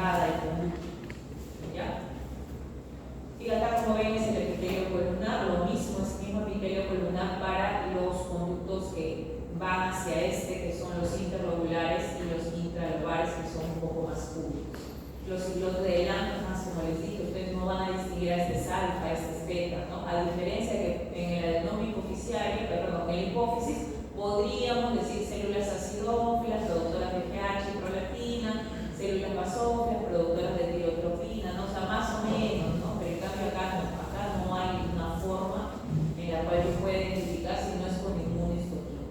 cada conducto. ¿Ya? Y acá, como ven, es el epitelio columnar, lo mismo, es el mismo epitelio columnar para los conductos que van hacia que son los interlobulares y los intralobulares, que son un poco más públicos. Los islotes de Langerhans, como les dije, ustedes no van a distinguir a este es alfa, a este es beta, ¿no? A diferencia que en el adenoma hipoficiario, perdón, en la hipófisis, podríamos decir células acidófilas, productoras de pH y prolactina, células basófilas, productoras de tirotropina, ¿no? O sea, más o menos, ¿no? Pero en cambio acá no hay una forma en la cual yo pueda identificar si no es con ningún histoquímico.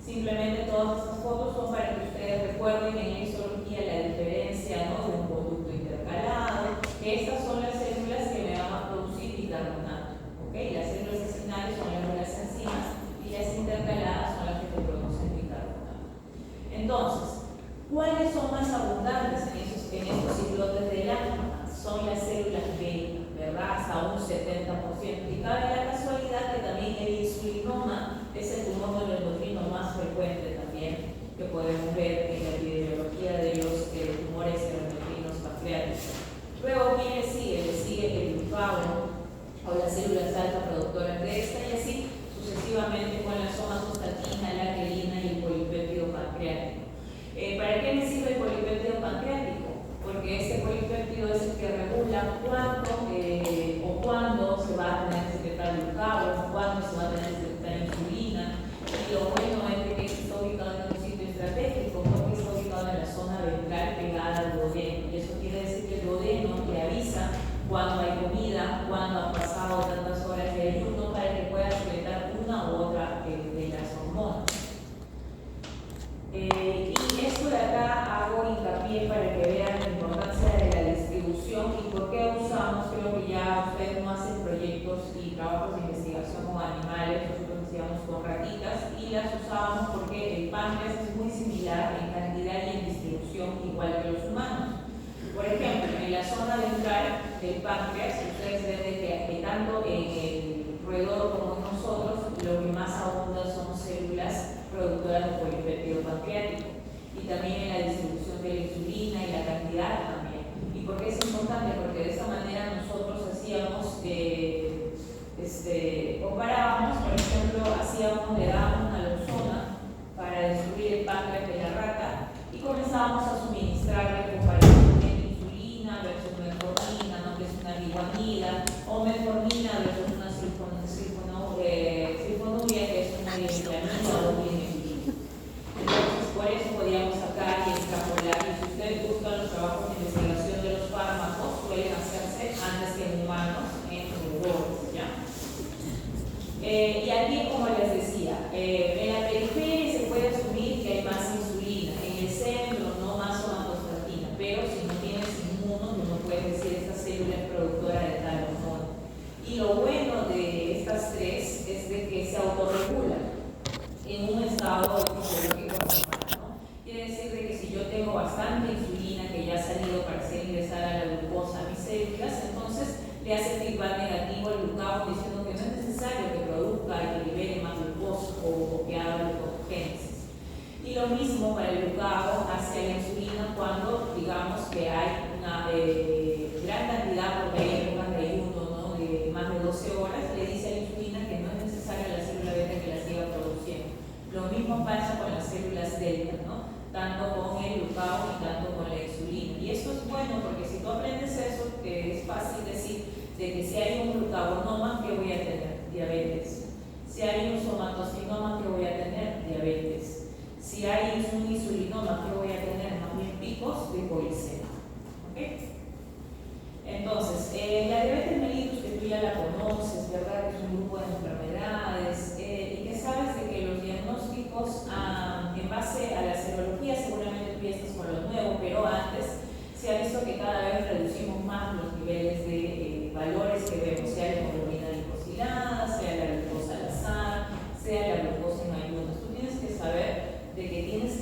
Simplemente todas estas fotos son para que ustedes recuerden en histología la diferencia, ¿no?, de un conducto intercalado, que estas son las células que me van a producir bicarbonato, ¿ok? Las células acinales son las enzimas y las intercaladas son las que te producen bicarbonato. Entonces, ¿cuáles son más abundantes en estos islotes de Langerhans? Son las células beta, ¿verdad? Hasta un 70%. Y cabe la casualidad que también el insulinoma es el tumor del endocrino más frecuente también que podemos ver en la epidemiología de los tumores endocrinos pancreáticos. Luego, ¿quién le sigue? Le sigue el linfágono o las células alfa productoras de esta, y así sucesivamente con la somatostatina, la grelina y el polipéptido pancreático. ¿Para qué me sirve el polipéptido pancreático? Porque este polipéptido es el que regula cuándo se va a tener que secretar glucagón, cuándo se va a tener que secretar insulina. Y lo bueno es que está ubicado en un sitio estratégico, porque está ubicado en la zona ventral pegada al duodeno. Y eso quiere decir que el duodeno le avisa cuando hay comida, cuando han pasado tantas horas de ayuno, para que pueda secretar una u otra de las hormonas. Y esto de acá hago hincapié para que vean la importancia de la distribución y por qué usamos. Creo que ya ustedes no hacen proyectos y trabajos de investigación con animales, nosotros hacíamos con ratitas y las usábamos porque el páncreas es muy similar en cantidad y en distribución igual que los humanos. Por ejemplo, en la zona ventral del páncreas, ustedes ven que tanto en el roedor como en nosotros, lo que más abunda son células productoras de polipéptido pancreático, y también en la distribución de la insulina y la cantidad también. ¿Y por qué es importante? Porque de esa manera nosotros hacíamos, comparábamos, por ejemplo, le dábamos naloxona para destruir el páncreas de la rata y comenzábamos a suministrarle comparativamente insulina versus metformina, ¿no?, que es una liguanida, o metformina versus una sulfonylurea, que es una dimetilamiina o dimetilina. Entonces, por eso podíamos sacar y extrapolar. Y si ustedes buscan los trabajos de investigación de los fármacos, suelen hacerse antes que en humanos, en roedores, ¿ya? Y aquí, como les decía, en la periferia se puede asumir que hay más insulina, en el centro no más somatostatina, pero si no tienes inmuno, no puedes decir esta célula es productora de tal hormona. Y lo bueno de estas tres es de que se autorregulan en un estado fisiológico normal, ¿no? Quiere decir de que si yo tengo bastante insulina que ya ha salido para hacer ingresar a la glucosa a mis células, entonces le hace feedback negativo al glucagón diciendo que no es necesario que produzca y que libere más glucosa o que haga glucogénesis. Y lo mismo para el glucagón hacia la insulina cuando digamos que hay una gran cantidad, porque hay épocas de ayuno, ¿no?, de más de 12 horas, le dice a la insulina que no es necesaria la célula beta que la siga produciendo. Lo mismo pasa con las células delta, ¿no?, tanto con el glucagón y tanto con la insulina. Y esto es bueno porque si tú aprendes eso, es fácil decir de que si hay un glucagonoma, ¿qué voy a tener? Diabetes. Si hay un somatostatinoma, ¿qué voy a tener? Diabetes. Si hay un insulinoma, ¿qué voy a tener? Más bien picos de glicemia. ¿Ok? Entonces, la diabetes mellitus, que tú ya la conoces, ¿verdad?, que es un grupo de enfermedades, y que sabes de que los diagnósticos en base a la serología, seguramente empiezas con lo nuevo, pero antes se ha visto que cada vez reducimos más los niveles de valores que vemos, sea la hemoglobina glicosilada, sea la glucosa al azar, sea la glucosa en ayunas. Tú tienes que saber de que tienes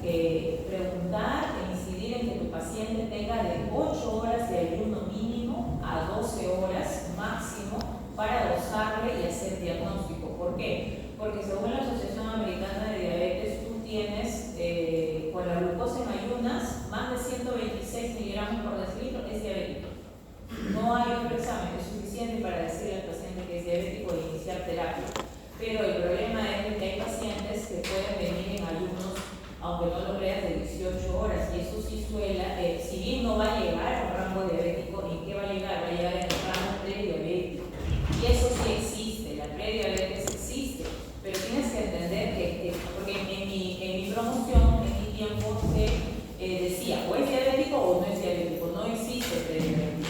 que preguntar e incidir en que tu paciente tenga de 8 horas de ayuno mínimo a 12 horas máximo para dosarle y hacer diagnóstico. ¿Por qué? Porque según la Asociación Americana de Diabetes, tú tienes con la glucosa en ayunas más de 126 mg toleras de 18 horas y eso sí suele, si bien no va a llegar a un rango diabético, ¿en qué va a llegar? Va a llegar en el rango prediabético. Y eso sí existe, la prediabetes existe, pero tienes que entender porque en mi promoción, en mi tiempo, se decía, o es diabético o no es diabético, no existe prediabético.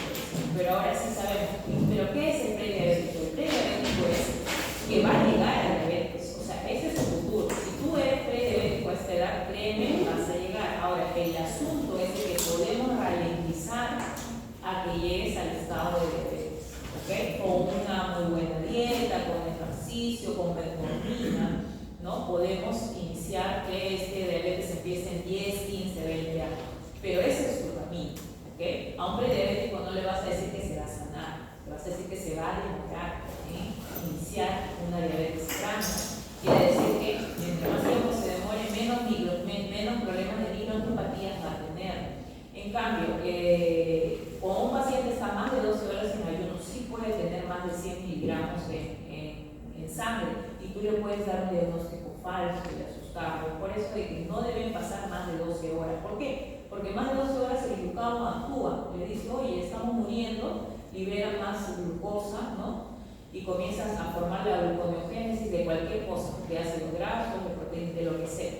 Pero ahora sí sabemos. ¿Pero qué es el prediabético? El prediabético es que va a llegar a diabetes, o sea, ese es su futuro. Si tú eres prediabético a esta edad, créeme, vas a llegar. Ahora, el asunto es que podemos ralentizar a que llegues al estado de diabetes, ¿ok? Con una muy buena dieta, con ejercicio, con metformina, ¿no? Podemos iniciar que este diabetes empiece en 10, 15, 20 años. Pero ese es tu camino, ¿ok? A un prediabético no le vas a decir que se va a sanar, le vas a decir que se va a demorar, iniciar una diabetes extraña. Quiere decir que mientras más tiempo se demore, menos problemas de microantropatías va a tener. En cambio, cuando un paciente está más de 12 horas en ayuno, sí puede tener más de 100 miligramos en sangre y tú le puedes dar un diagnóstico falso y asustarlo. Por eso de que no deben pasar más de 12 horas. ¿Por qué? Porque más de 12 horas el glucagón actúa. Le dice, oye, estamos muriendo, libera más glucosa, ¿no? Y comienzas a formar la gluconeogénesis de cualquier cosa, de ácidos grasos, de proteínas, de lo que sea.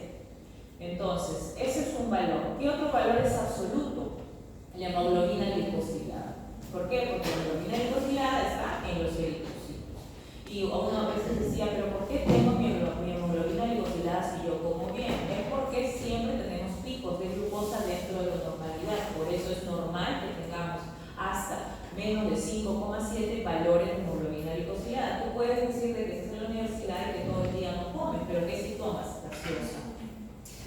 Entonces, ese es un valor. ¿Qué otro valor es absoluto? La hemoglobina glicosilada. ¿Por qué? Porque la hemoglobina glicosilada está en los eritrocitos. Y uno a veces decía, pero ¿por qué tengo mi hemoglobina glicosilada si yo como bien? Es porque siempre tenemos picos de glucosa dentro de la normalidad. Por eso es normal que tengamos hasta menos de 5,7 valores de hemoglobina glicosilada. Tú puedes decir que estás en la universidad y que todo el día no comes, pero ¿qué si tomas? Gaseosa.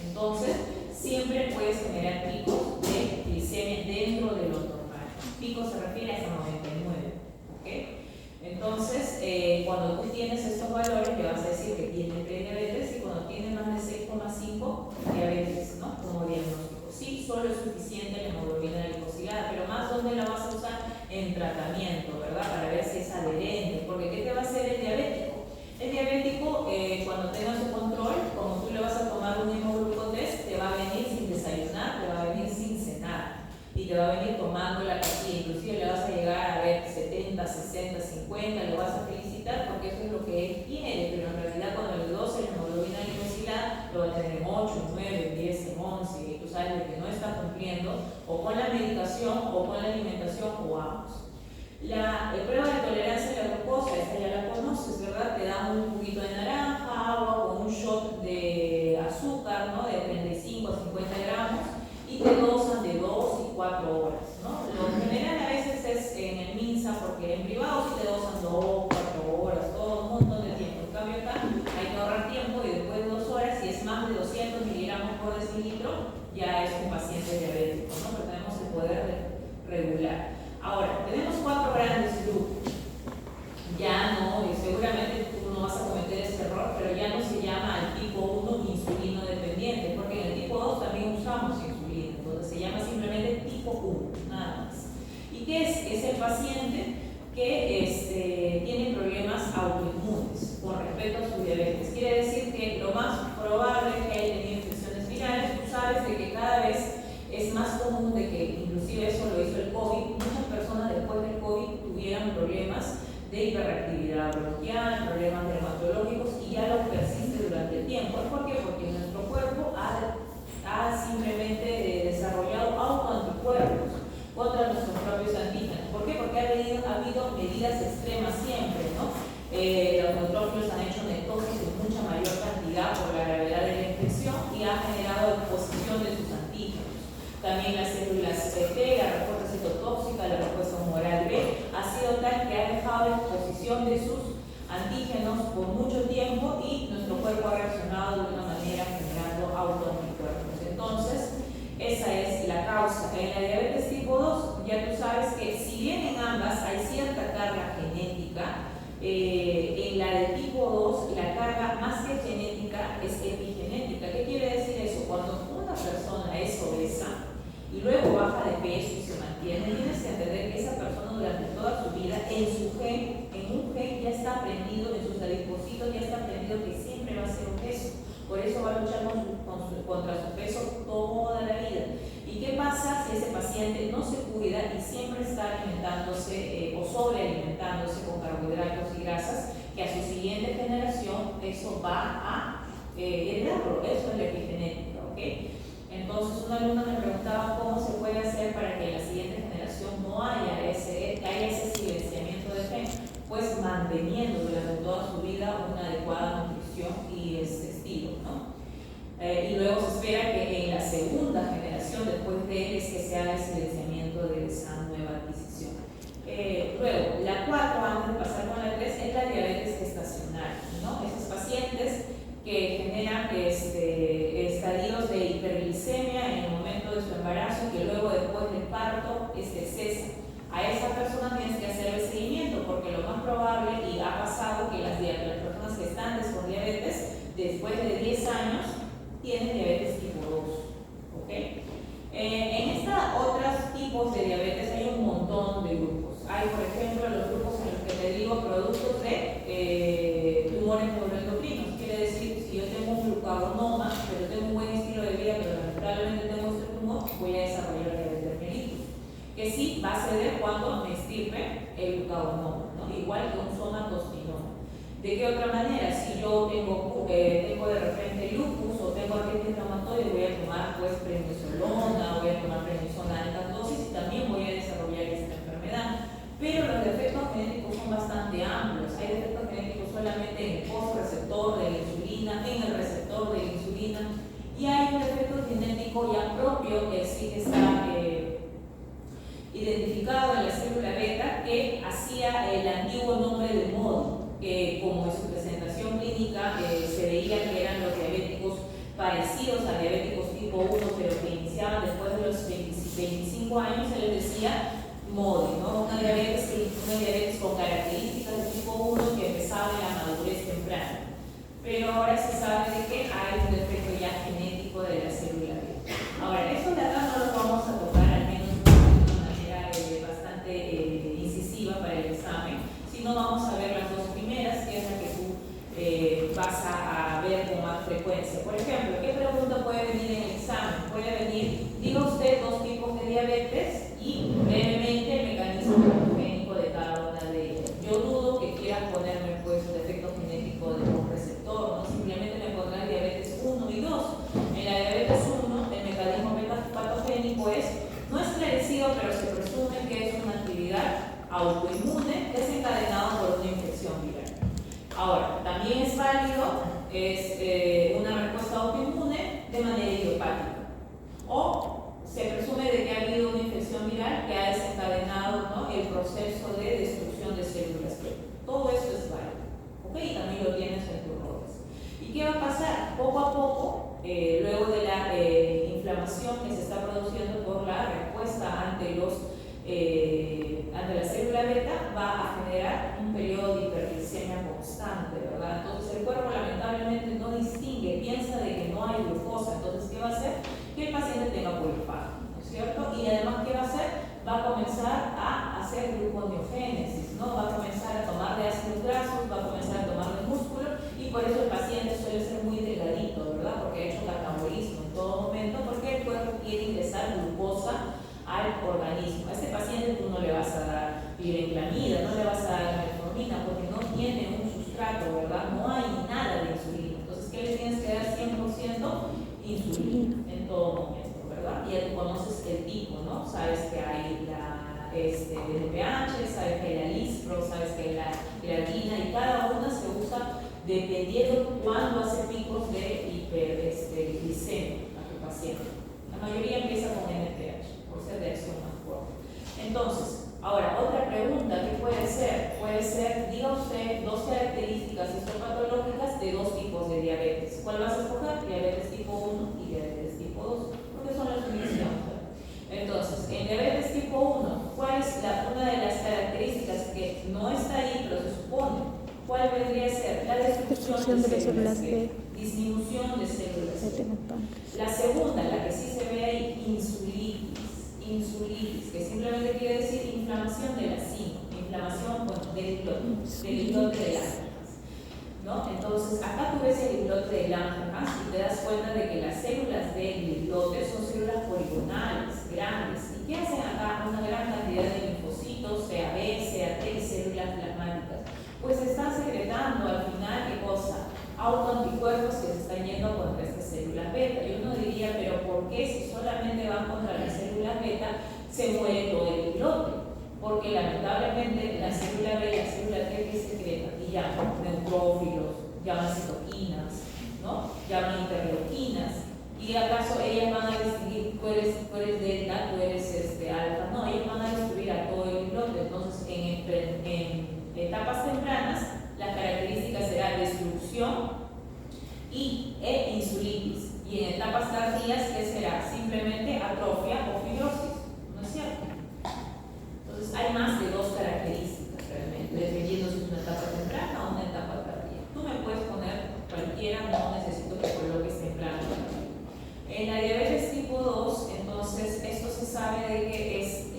Entonces, siempre puedes generar picos de glicemia dentro de lo normal. Pico se refiere a ese 99, ¿ok? Entonces, cuando tú tienes estos valores, le vas a decir que tiene prediabetes y cuando tiene más de 6,5, diabetes, ¿no? Como diagnóstico. Sí, solo es suficiente la hemoglobina glicosilada, pero más ¿dónde la vas a usar? En tratamiento, ¿verdad? Para ver si es adherente, porque ¿qué te va a hacer el diabético? El diabético, cuando tenga su control, como tú le vas a tomar un hemoglucotest, te va a venir sin desayunar, te va a venir sin cenar y te va a venir tomando la pastilla, inclusive le vas a llegar a ver 70, 60, 50, lo vas a felicitar porque eso es lo que él quiere, pero en realidad cuando le doce la hemoglobina glicosilada lo va a tener en 8, 9, 10, en 11 y tú sabes que no está cumpliendo o con la medicación o con la alimentación o ambos. La prueba de tolerancia a la glucosa, esta ya la conoces, ¿verdad? Te dan un juguito de naranja, agua con un shot de azúcar, ¿no? De 35 a 50 gramos y te dosan de 2 y 4 horas, ¿no? Lo general a veces es en el MINSA porque en privado sí te dosan 2, 4 horas, todo un montón de tiempo. En cambio acá hay que ahorrar tiempo y después de 2 horas, si es más de 200 miligramos por decilitro, ya es un paciente diabético, ¿no? Pero tenemos el poder regular. Ahora, tenemos 4 grandes grupos. Ya no, y seguramente tú no vas a cometer este error, pero ya no se llama el tipo 1 insulino dependiente, porque en el tipo 2 también usamos insulina, entonces se llama simplemente tipo 1, nada más. ¿Y qué es? Es el paciente que tiene problemas autoinmunes con respecto a su diabetes. Quiere decir que lo más probable es que haya tenido infecciones virales. Tú sabes de que cada vez es más común de que, inclusive eso lo hizo el COVID, muchas personas después del COVID tuvieran problemas de hiperactividad bronquial, problemas dermatológicos y ya los persiste durante el tiempo. ¿Por qué? Porque nuestro cuerpo ha simplemente desarrollado autoanticuerpos contra nuestros propios antígenos. ¿Por qué? Porque ha habido medidas extremas siempre, ¿no? Los neutrófilos han hecho netosis en mucha mayor cantidad por la gravedad de la infección y ha generado exposición de sus antígenos. También las células T, la respuesta citotóxica, la respuesta humoral B, ha sido tal que ha dejado exposición de sus antígenos por mucho tiempo y nuestro cuerpo ha reaccionado de una manera generando autoanticuerpos. Entonces, esa es la causa. En la diabetes tipo 2, ya tú sabes que si bien en ambas hay cierta carga genética, en la de tipo 2 la carga más que genética es epigenética. ¿Qué quiere decir eso? Cuando una persona es obesa y luego baja de peso y se mantiene, tienes que entender que esa persona durante toda su vida en un gen ya está aprendido, en sus adipocitos ya está aprendido que siempre va a ser obeso. Por eso va a luchar contra su peso siempre está alimentándose o sobrealimentándose con carbohidratos y grasas, que a su siguiente generación eso va a heredarlo. Eso es la epigenética, ¿ok? Entonces una alumna me preguntaba cómo se puede hacer para que en la siguiente generación no haya ese silenciamiento de gen, pues manteniendo durante toda su vida una adecuada nutrición y ese estilo, ¿no? Y luego se espera que en la segunda generación después de él es que se haga el silenciamiento de esa nueva adquisición. Luego, la 4, antes de pasar con la 3, es la diabetes gestacional, ¿no? Esos pacientes que generan estadios de hiperglicemia en el momento de su embarazo y que luego después del parto cesa. A esa persona tienes que hacer el seguimiento, porque lo más probable, y ha pasado, que las personas gestantes con diabetes después de 10 años tienen diabetes tipo 2, ¿ok? En estos otros tipos de diabetes hay un montón de grupos. Hay, por ejemplo, los grupos en los que te digo productos de tumores neuroendocrinos. Quiere decir, si yo tengo un glucagonoma, pero tengo un buen estilo de vida, pero lamentablemente tengo este tumor, voy a desarrollar diabetes mellitus, que sí va a ceder cuando me estirpe el glucagonoma, ¿no? Igual que un somatostinoma. ¿De qué otra manera? Si yo tengo de repente lupus o tengo artritis reumatoide, voy a tomar pues prednisolona, voy a tomar prednisona en altas dosis y también voy a desarrollar esta enfermedad. Pero los defectos genéticos son bastante amplios. Hay defectos genéticos solamente en el postreceptor de la insulina, en el receptor de la insulina, y hay un defecto genético ya propio que sí que está identificado en la célula beta, que hacía el antiguo nombre de MODY, que como en su presentación clínica se veía que eran los diabéticos parecidos a diabéticos tipo 1, pero que iniciaban después de los 25 años, se les decía MODY, ¿no? Una diabetes con características de tipo 1 que empezaba en la madurez temprana. Pero ahora se sabe de que hay un defecto ya genético de la célula beta. Ahora, estos de acá no los vamos a tocar, al menos de una manera bastante incisiva para el examen, sino vamos a ver las dos primeras, que es la que tú vas a ver con más frecuencia. Por ejemplo, ¿qué pregunta puede venir en el examen? Puede venir, diga usted dos tipos de diabetes y brevemente el mecanismo patogénico de cada una de ellas. Yo dudo que quieran ponerme pues defecto genético de un receptor, ¿no? Simplemente me pondrán diabetes 1 y 2. En la diabetes 1, el mecanismo patogénico no esclarecido, pero se presume que es una actividad autoinmune desencadenado por una infección viral. Ahora, también es válido, una respuesta autoinmune de manera idiopática. O se presume de que ha habido una infección viral que ha desencadenado, ¿no?, el proceso de destrucción de células beta. Todo eso es válido, ¿ok? Y también lo tienes en tus roles. ¿Y qué va a pasar? Poco a poco, luego de la inflamación que se está produciendo por la respuesta ante la célula beta, va a generar un periodo de hiperglicemia constante, ¿verdad? Entonces el cuerpo lamentablemente no distingue, piensa de que no hay glucosa. Entonces, ¿qué va a hacer? Que el paciente tenga polifagia, ¿no es cierto? Y además, ¿qué va a hacer? Va a comenzar a hacer gluconeogénesis, ¿no? Va a comenzar a tomar de ácidos grasos, va a comenzar a tomar de músculo, y por eso el paciente suele ser muy delgadito, ¿verdad? Porque ha hecho catabolismo en todo momento, porque el cuerpo quiere ingresar glucosa al organismo. A este paciente tú no le vas a dar pirenclamida, no le vas a dar metformina, porque no tiene un sustrato, ¿verdad? No hay nada de insulina. Entonces, ¿qué le tienes que dar? 100% insulina en todo momento, ¿verdad? Y ya tú conoces el tipo, ¿no? Sabes que hay la DPH, sabes que hay la Lispro, sabes que hay la creatina, y cada una se usa dependiendo cuándo hace picos de hiperglicemia a tu paciente. La mayoría empieza con NPH, por ser de acción más fuerte. Entonces, ahora, otra pregunta que puede ser, diga usted dos características histopatológicas de dos tipos de diabetes. ¿Cuál vas a escoger? Diabetes tipo 1 y diabetes tipo 2, porque son las mismas. Entonces, en diabetes tipo 1, ¿cuál es una de las características que no está ahí, pero se supone? ¿Cuál vendría a ser? La destrucción de células B, disminución de células B. La segunda, la que sí se ve ahí, insulitis, que simplemente quiere decir inflamación de la sino, inflamación del islote de Langerhans, ¿no? Entonces, acá tú ves el islote de Langerhans y te das cuenta de que las células del islote son células poligonales, grandes. ¿Y qué hacen acá? Una gran cantidad de si solamente van contra las células beta, se muere todo el islote, porque lamentablemente la célula B y la célula T que secretan y llaman neutrófilos, llaman citoquinas, ¿no? Llaman interleuquinas, y acaso ellas van a distinguir tú eres delta, tú eres alfa, no, ellas van a destruir a todo el islote. Entonces en etapas tempranas las características serán destrucción e insulitis, y en etapas tardías, ¿qué será? Simplemente atrofia o fibrosis, ¿no es cierto? Entonces hay más de dos características realmente, dependiendo si es una etapa temprana o una etapa tardía. Tú me puedes poner cualquiera, no necesito que coloques temprano. En la diabetes tipo 2, entonces esto se sabe de que es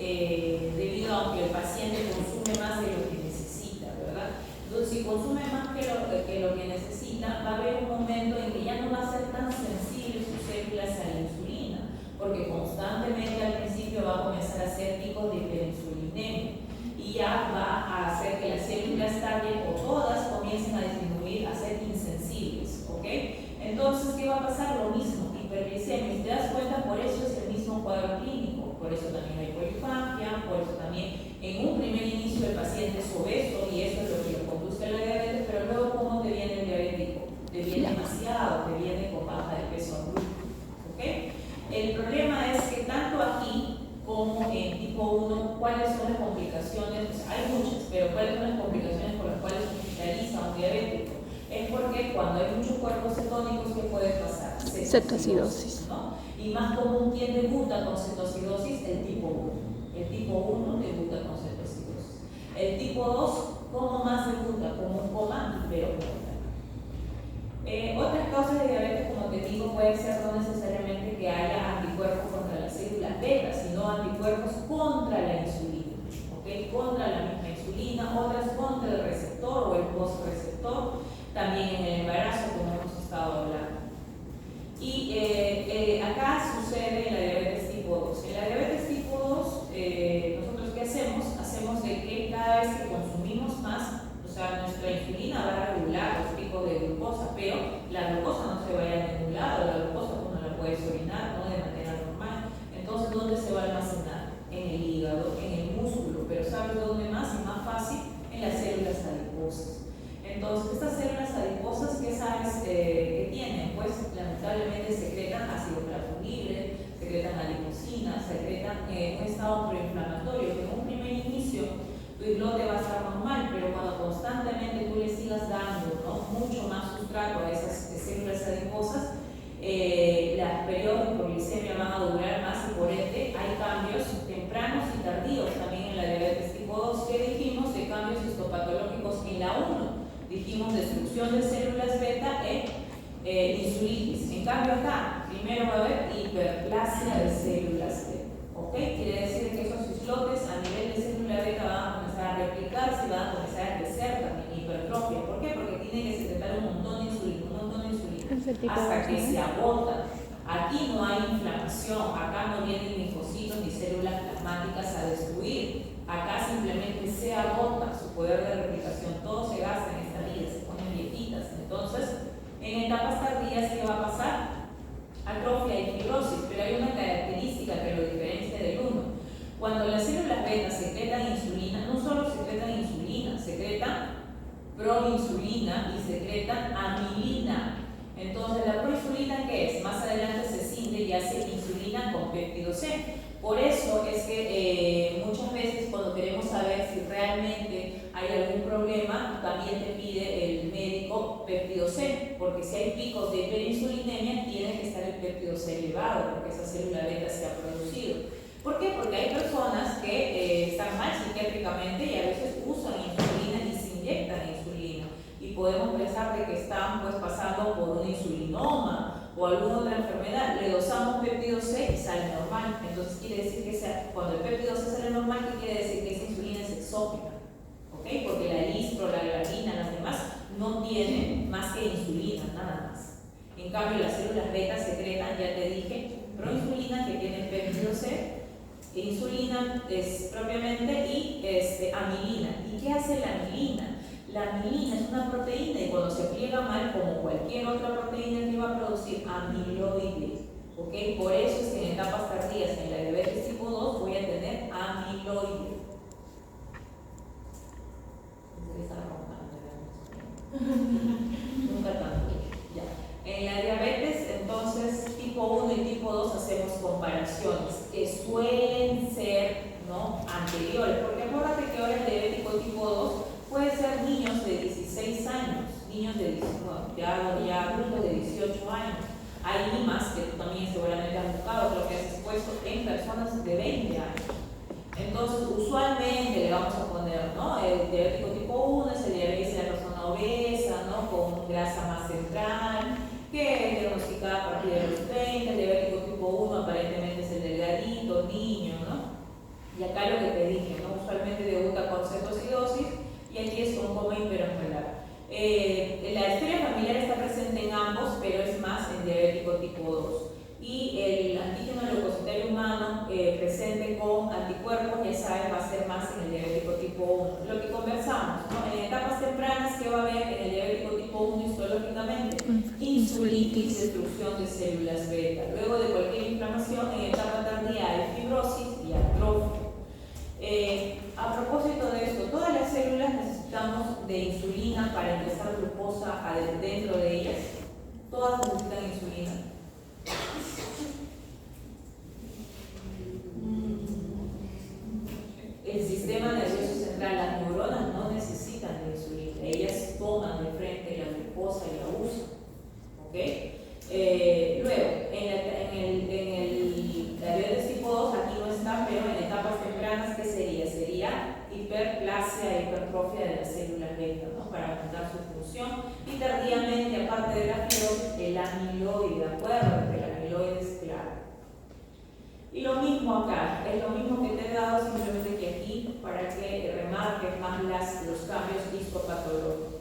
debido a que el paciente consume más de lo que necesita, ¿verdad? Entonces, si consume más que lo que necesita, va a haber un momento en que ya no va a ser tan sensible sus células a la insulina, porque constantemente al principio va a comenzar a hacer picos de hiperinsulinemia y ya va a hacer que las células target o todas comiencen a disminuir, a ser insensibles, ¿ok? Entonces, ¿qué va a pasar? Lo mismo, hiperglicemia. Si te das cuenta, por eso es el mismo cuadro clínico, por eso también hay polifagia, por eso también en un primer inicio el paciente es obeso y eso es lo que lo conduce a la diabetes, pero luego ¿cómo te viene el diabético? Te viene demasiado, te viene con baja de peso abrupto, ¿ok? El problema es que tanto aquí como en tipo 1, ¿cuáles son las complicaciones? Pues hay muchas, pero ¿cuáles son las complicaciones por las cuales se hospitaliza un diabético? Es porque cuando hay muchos cuerpos cetónicos, ¿qué puede pasar? Cetoacidosis, ¿no? Y más común, ¿quién debuta con cetoacidosis? El tipo 1. El tipo 1 debuta con cetoacidosis. El tipo 2, ¿cómo más debuta? Como un coma hiperosmolar. Otras causas de diabetes, como te digo, puede ser no necesariamente que haya anticuerpos contra las células beta, sino anticuerpos contra la insulina, ¿ok? Contra la misma insulina, otras contra el receptor o el postreceptor, también en el embarazo, como hemos estado hablando. Y acá sucede en la diabetes tipo 2. En la diabetes tipo 2, nosotros ¿qué hacemos? Hacemos de que cada vez que consumimos más, o sea, nuestra insulina va a regular los picos de glucosa, pero la glucosa no se va a ir a ningún lado, la glucosa tú no la puedes orinar, ¿no? De manera normal. Entonces, ¿dónde se va a almacenar? En el hígado, en el músculo, pero ¿sabes dónde más? Y más fácil, en las células adiposas. Entonces, estas células adiposas, ¿qué sabes que tienen? Pues lamentablemente secretan ácido graso libre, secretan adiposina, secretan un estado proinflamatorio, que en un primer inicio tu islote va a estar normal, pero cuando constantemente tú le sigas dando, ¿no?, mucho más sustrato a esas células adiposas, los periodos de hipoglicemia van a durar más y por ende hay cambios tempranos y tardíos también en la diabetes tipo 2. ¿Qué dijimos de cambios histopatológicos en la 1? Dijimos destrucción de células beta e insulitis. En cambio acá, primero va a haber hiperplasia de células beta. ¿Ok? Quiere decir que esos islotes a nivel de célula beta van a comenzar a replicarse y van a comenzar a crecer también, hipertrofia. ¿Por qué? Porque tiene que secretar un montón de insulina, hasta que se agotan. Aquí no hay inflamación, acá no vienen linfocitos ni células plasmáticas a destruir. Acá simplemente se agota su poder de replicación, todo se gasta en esta vida, se ponen viejitas. Entonces, en etapas tardías, ¿qué va a pasar? Atrofia y fibrosis, pero hay una característica que lo diferencia del 1. Cuando las células beta secretan insulina, no solo secretan insulina, secretan proinsulina y secretan amilina. Entonces, la proinsulina, ¿qué es? Más adelante se cinde y hace insulina con péptido C. Por eso es que muchas veces cuando queremos saber si realmente hay algún problema, también te pide el médico péptido C, porque si hay picos de hiperinsulinemia, tiene que estar el péptido C elevado, porque esa célula beta se ha producido. ¿Por qué? Porque hay personas que están mal psiquiátricamente y a veces usan insulina y se inyectan insulina. Y podemos pensar de que están pues pasando por un insulinoma o alguna otra enfermedad, le dosamos péptido C y sale normal. Entonces quiere decir que cuando el péptido C sale normal, ¿qué quiere decir? Que esa insulina es exógena, ¿ok? Porque la listro, la glargina, las demás no tienen más que insulina, nada más. En cambio, las células beta secretan, ya te dije, proinsulina que tiene péptido C, insulina es propiamente y amilina. ¿Y qué hace la amilina? La amilina es una proteína y cuando se pliega mal, como cualquier otra proteína, que va a producir amiloide. ¿Ok? Por eso es que en etapas tardías, en la diabetes tipo 2, voy a tener amiloide. Nunca tanto. Ya. En la diabetes, entonces, tipo 1 y tipo 2 hacemos comparaciones que suelen ser, ¿no?, anteriores. Porque acuérdate que ahora el diabético tipo 2 puede ser niños de 16 años, niños de ya adultos de 18 años. Hay limas que tú también seguramente has buscado, creo que has expuesto en personas de 20 años. Entonces, usualmente le vamos a poner, ¿no?, el diabético tipo 1 es el diabetes de la persona obesa, ¿no?, con grasa más central, que es diagnosticada a partir de los 30. El diabético tipo 1 aparentemente es el delgadito, niño, ¿no? Y acá lo que te dije, ¿no?, usualmente debuta con cetocidosis y aquí es con coma hiperosmolar. La historia familiar está presente en ambos, pero es más en diabético tipo 2. Y el antígeno leucocitario humano presente con anticuerpos, ya saben, va a ser más en el diabético tipo 1. Lo que conversamos, ¿no?, en etapas tempranas, ¿qué va a haber en el diabético tipo 1 histológicamente? Insulitis, destrucción de células beta. Luego de cualquier inflamación, en etapa tardía hay fibrosis y atrofia. A propósito de esto, todas las células necesitamos de insulina para ingresar glucosa dentro de ellas. Todas necesitan insulina. El sistema nervioso central, las neuronas no necesitan de insulina, ellas toman de frente la glucosa y la usan. ¿Ok? Luego, la diabetes tipo 2 aquí no está, pero en etapas tempranas, ¿qué sería? Sería hiperplasia, hipertrofia de las células beta, ¿no?, para aumentar su función. Y tardíamente, aparte de la fibrosis, el amiloide, acuérdate, el amiloide es clave. Y lo mismo acá, es lo mismo que te he dado, simplemente que aquí, para que remarques más los cambios histopatológicos.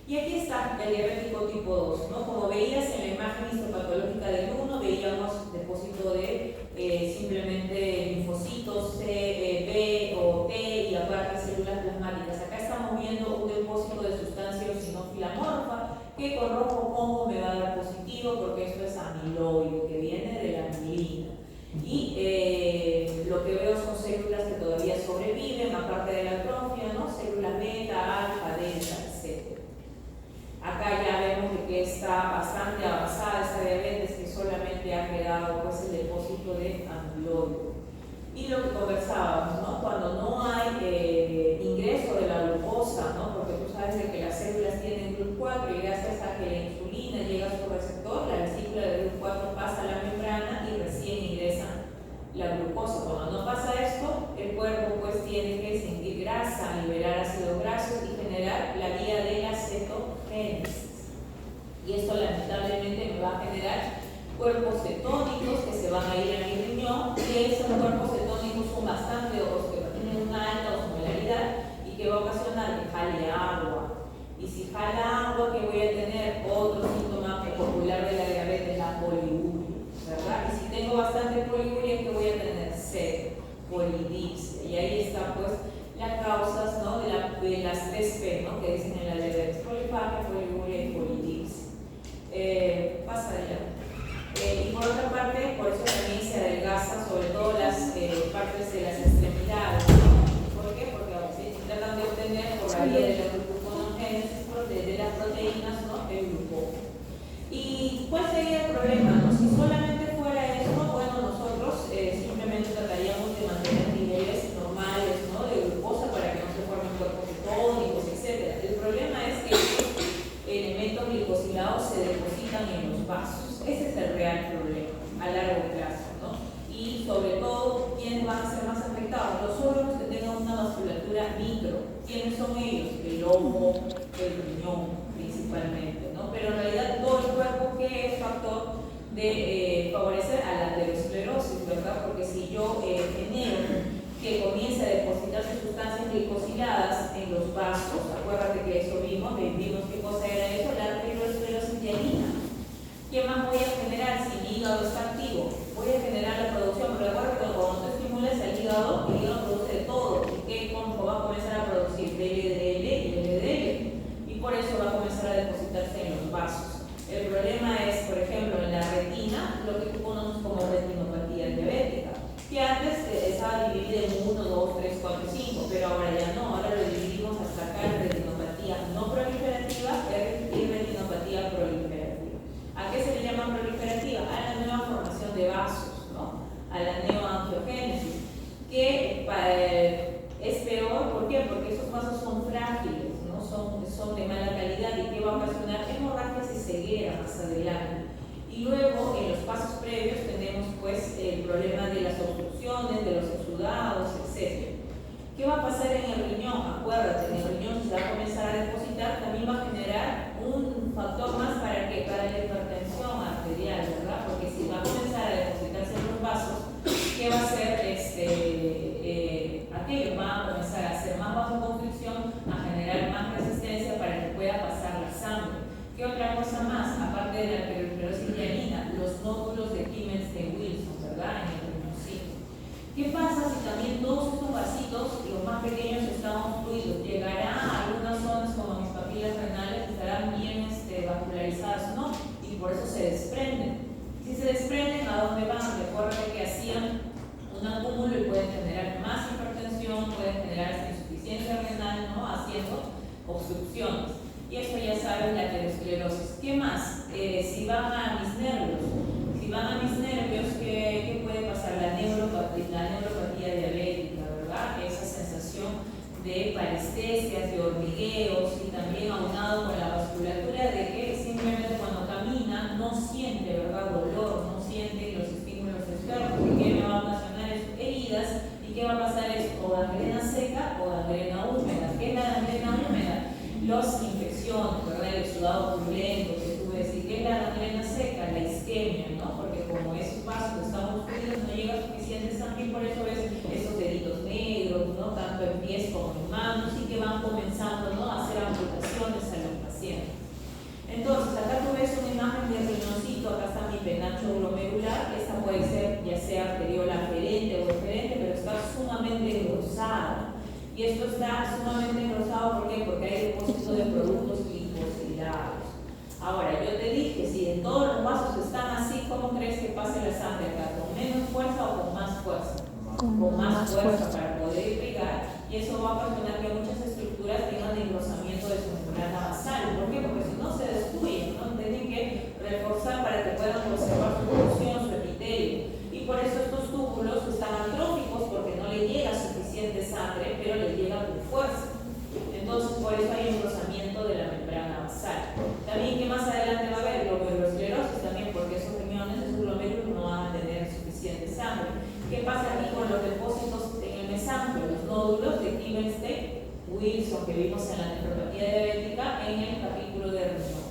Y aquí está el diabético tipo 2, ¿no? Como veías en la imagen histopatológica del 1, veíamos depósito de simplemente linfocitos C, B o T y aparte células plasmáticas. Acá estamos viendo un depósito de sustancia eosinófila amorfa que con rojo pongo me va a dar positivo porque esto es amiloide, que viene de la amilina. Y lo que veo son células que todavía sobreviven, aparte de la atrofia, ¿no?, células beta, alfa, delta, etc. Acá ya vemos que está bastante avanzada esta diabetes, que solamente ha quedado pues el depósito de amiloide. Y lo que conversábamos, ¿no?, cuando no hay ingreso de la glucosa, ¿no?, porque tú sabes de que las células tienen GLUT4 y gracias a que la insulina llega a su receptor, la vesícula de GLUT4 pasa a la membrana y recién ingresa la glucosa. Cuando no pasa esto, el cuerpo pues tiene que sentir grasa, liberar ácidos grasos y generar la vía de la cetogénesis. Y esto lamentablemente me va a generar cuerpos cetónicos que se van a ir a mi riñón, y esos cuerpos cetónicos son bastante que tienen una alta osmolaridad y que va a ocasionar que jale agua. Y si jala agua, que voy a tener otro síntoma popular de la diabetes, la poliuria, ¿verdad? Y si tengo bastante poliuria, que voy a tener sed, polidipsia. Y ahí está pues las causas, ¿no?, de las 3P, ¿no?, que dicen en la diabetes: polifagia, poliuria y polidipsia. Pasa allá. Y por otra parte, por eso también se adelgaza, sobre todo las partes de las extremidades, ¿no? ¿Por qué? Porque se tratan de obtener por la vía de la gluconeogénesis de las proteínas, ¿no?, el glucógeno. ¿Y cuál sería el problema, no? Si solamente fuera eso, bueno, nosotros simplemente trataríamos de mantener niveles normales, ¿no?, de glucosa para que no se formen cuerpos cetónicos, etc. El problema es que estos elementos glicosilados se depositan en los vasos. Ese es el real problema a largo plazo, ¿no? Y sobre todo, ¿quiénes van a ser más afectados? Los órganos que tengan una vasculatura micro. ¿Quiénes son ellos? El ojo, el riñón, principalmente, ¿no? Pero en realidad todo el cuerpo, que es factor de favorecer a la aterosclerosis, ¿verdad? Porque si yo genero que comience a depositarse sustancias glicosiladas en los vasos, acuérdate que eso vimos qué cosa era eso, la aterosclerosis hialina. ¿Qué más voy a generar si mi hígado está activo? Voy a generar la producción, pero recuerda que cuando tú estimulas al hígado, el hígado produce de todo. ¿Y qué va a comenzar a producir? LDL y LDL. Y por eso va a comenzar a depositarse en los vasos. El problema es, por ejemplo, en la retina, lo que tú conoces como estaba dividido en 1, 2, 3, 4, 5, pero ahora ya no, ahora lo dividimos hasta acá en retinopatía no proliferativa y retinopatía proliferativa. ¿A qué se le llama proliferativa? A la nueva formación de vasos, ¿no? A la neoangiogénesis, que es peor, ¿por qué? Porque esos vasos son frágiles, ¿no? Son de mala calidad y que va a ocasionar hemorragias y ceguera más adelante. Y luego, en los pasos previos, tenemos pues el problema de las obstrucciones, de los exudados, etc. ¿Qué va a pasar en el riñón? Acuérdate, en el riñón se va a comenzar a depositar, también va a generar un factor más para la hipertensión arterial, ¿verdad? Porque si va a comenzar a depositarse en los vasos, ¿qué va a hacer? Aquello va a comenzar a hacer más vasoconstricción, a generar más resistencia para que pueda pasar la sangre. ¿Qué otra cosa más? Aparte de la arteriosclerosis hialina, los nódulos de Kimmels de Wilson, ¿verdad? En el riñoncito. ¿Qué pasa si también todos estos vasitos, los más pequeños, están obstruidos? ¿Llegará a algunas zonas como mis papilas renales que estarán bien vascularizadas? No, y por eso se desprenden. Si se desprenden, ¿a dónde van? Recuerden que hacían un acúmulo y pueden generar más hipertensión, pueden generar insuficiencia renal, ¿no? Haciendo obstrucciones. Y eso ya saben, la aterosclerosis. ¿Qué más? Si van a mis nervios, ¿qué puede pasar? La neuropatía diabética, ¿verdad? Esa sensación de parestesias, de hormigueos y también aunado con la vasculatura de que simplemente cuando camina no siente, ¿verdad? Dolor, no siente los estímulos externos. ¿Y qué me va a ocasionar? Heridas. ¿Y qué va a pasar? Es o gangrena seca o gangrena húmeda. ¿Qué es la gangrena húmeda? Las infecciones, ¿verdad? El exudado purulento que tú ves. ¿Y qué es la gangrena seca? La isquemia, ¿no? Porque como esos vasos están obstruidos, no llega suficiente sangre y por eso ves esos deditos negros, ¿no? Tanto en pies como en manos y que van comenzando, ¿no? A hacer amputaciones a los pacientes. Entonces, acá tú ves una imagen del riñoncito, acá está mi penacho glomerular, esta puede ser ya sea arteriola aferente o eferente, pero está sumamente engrosada. Y esto está sumamente engrosado, ¿por qué? Porque hay depósito de productos glicosilados. Ahora, yo te dije, si en todos los vasos están así, ¿cómo crees que pase la sangre acá? ¿Con menos fuerza o con más fuerza? Con más fuerza para poder irrigar, y eso va a ocasionar que muchas estructuras tengan engrosamiento de su membrana basal. ¿Por qué? Porque si no se destruyen, ¿no? Tienen que reforzar para que puedan conservar su función, su epitelio. Y por eso estos túbulos están atróficos, porque no le llega suficiente sangre, pero le llega con fuerza. Entonces, por eso hay engrosamiento de la membrana basal. También, que más adelante va a haber glomerulosclerosis también, porque esos riñones, esos glomérulos no van a tener suficiente sangre. ¿Qué pasa aquí con los depósitos en el mesanco? Los nódulos de Kimmels de Wilson que vimos en la nefropatía diabética en el capítulo de riñón.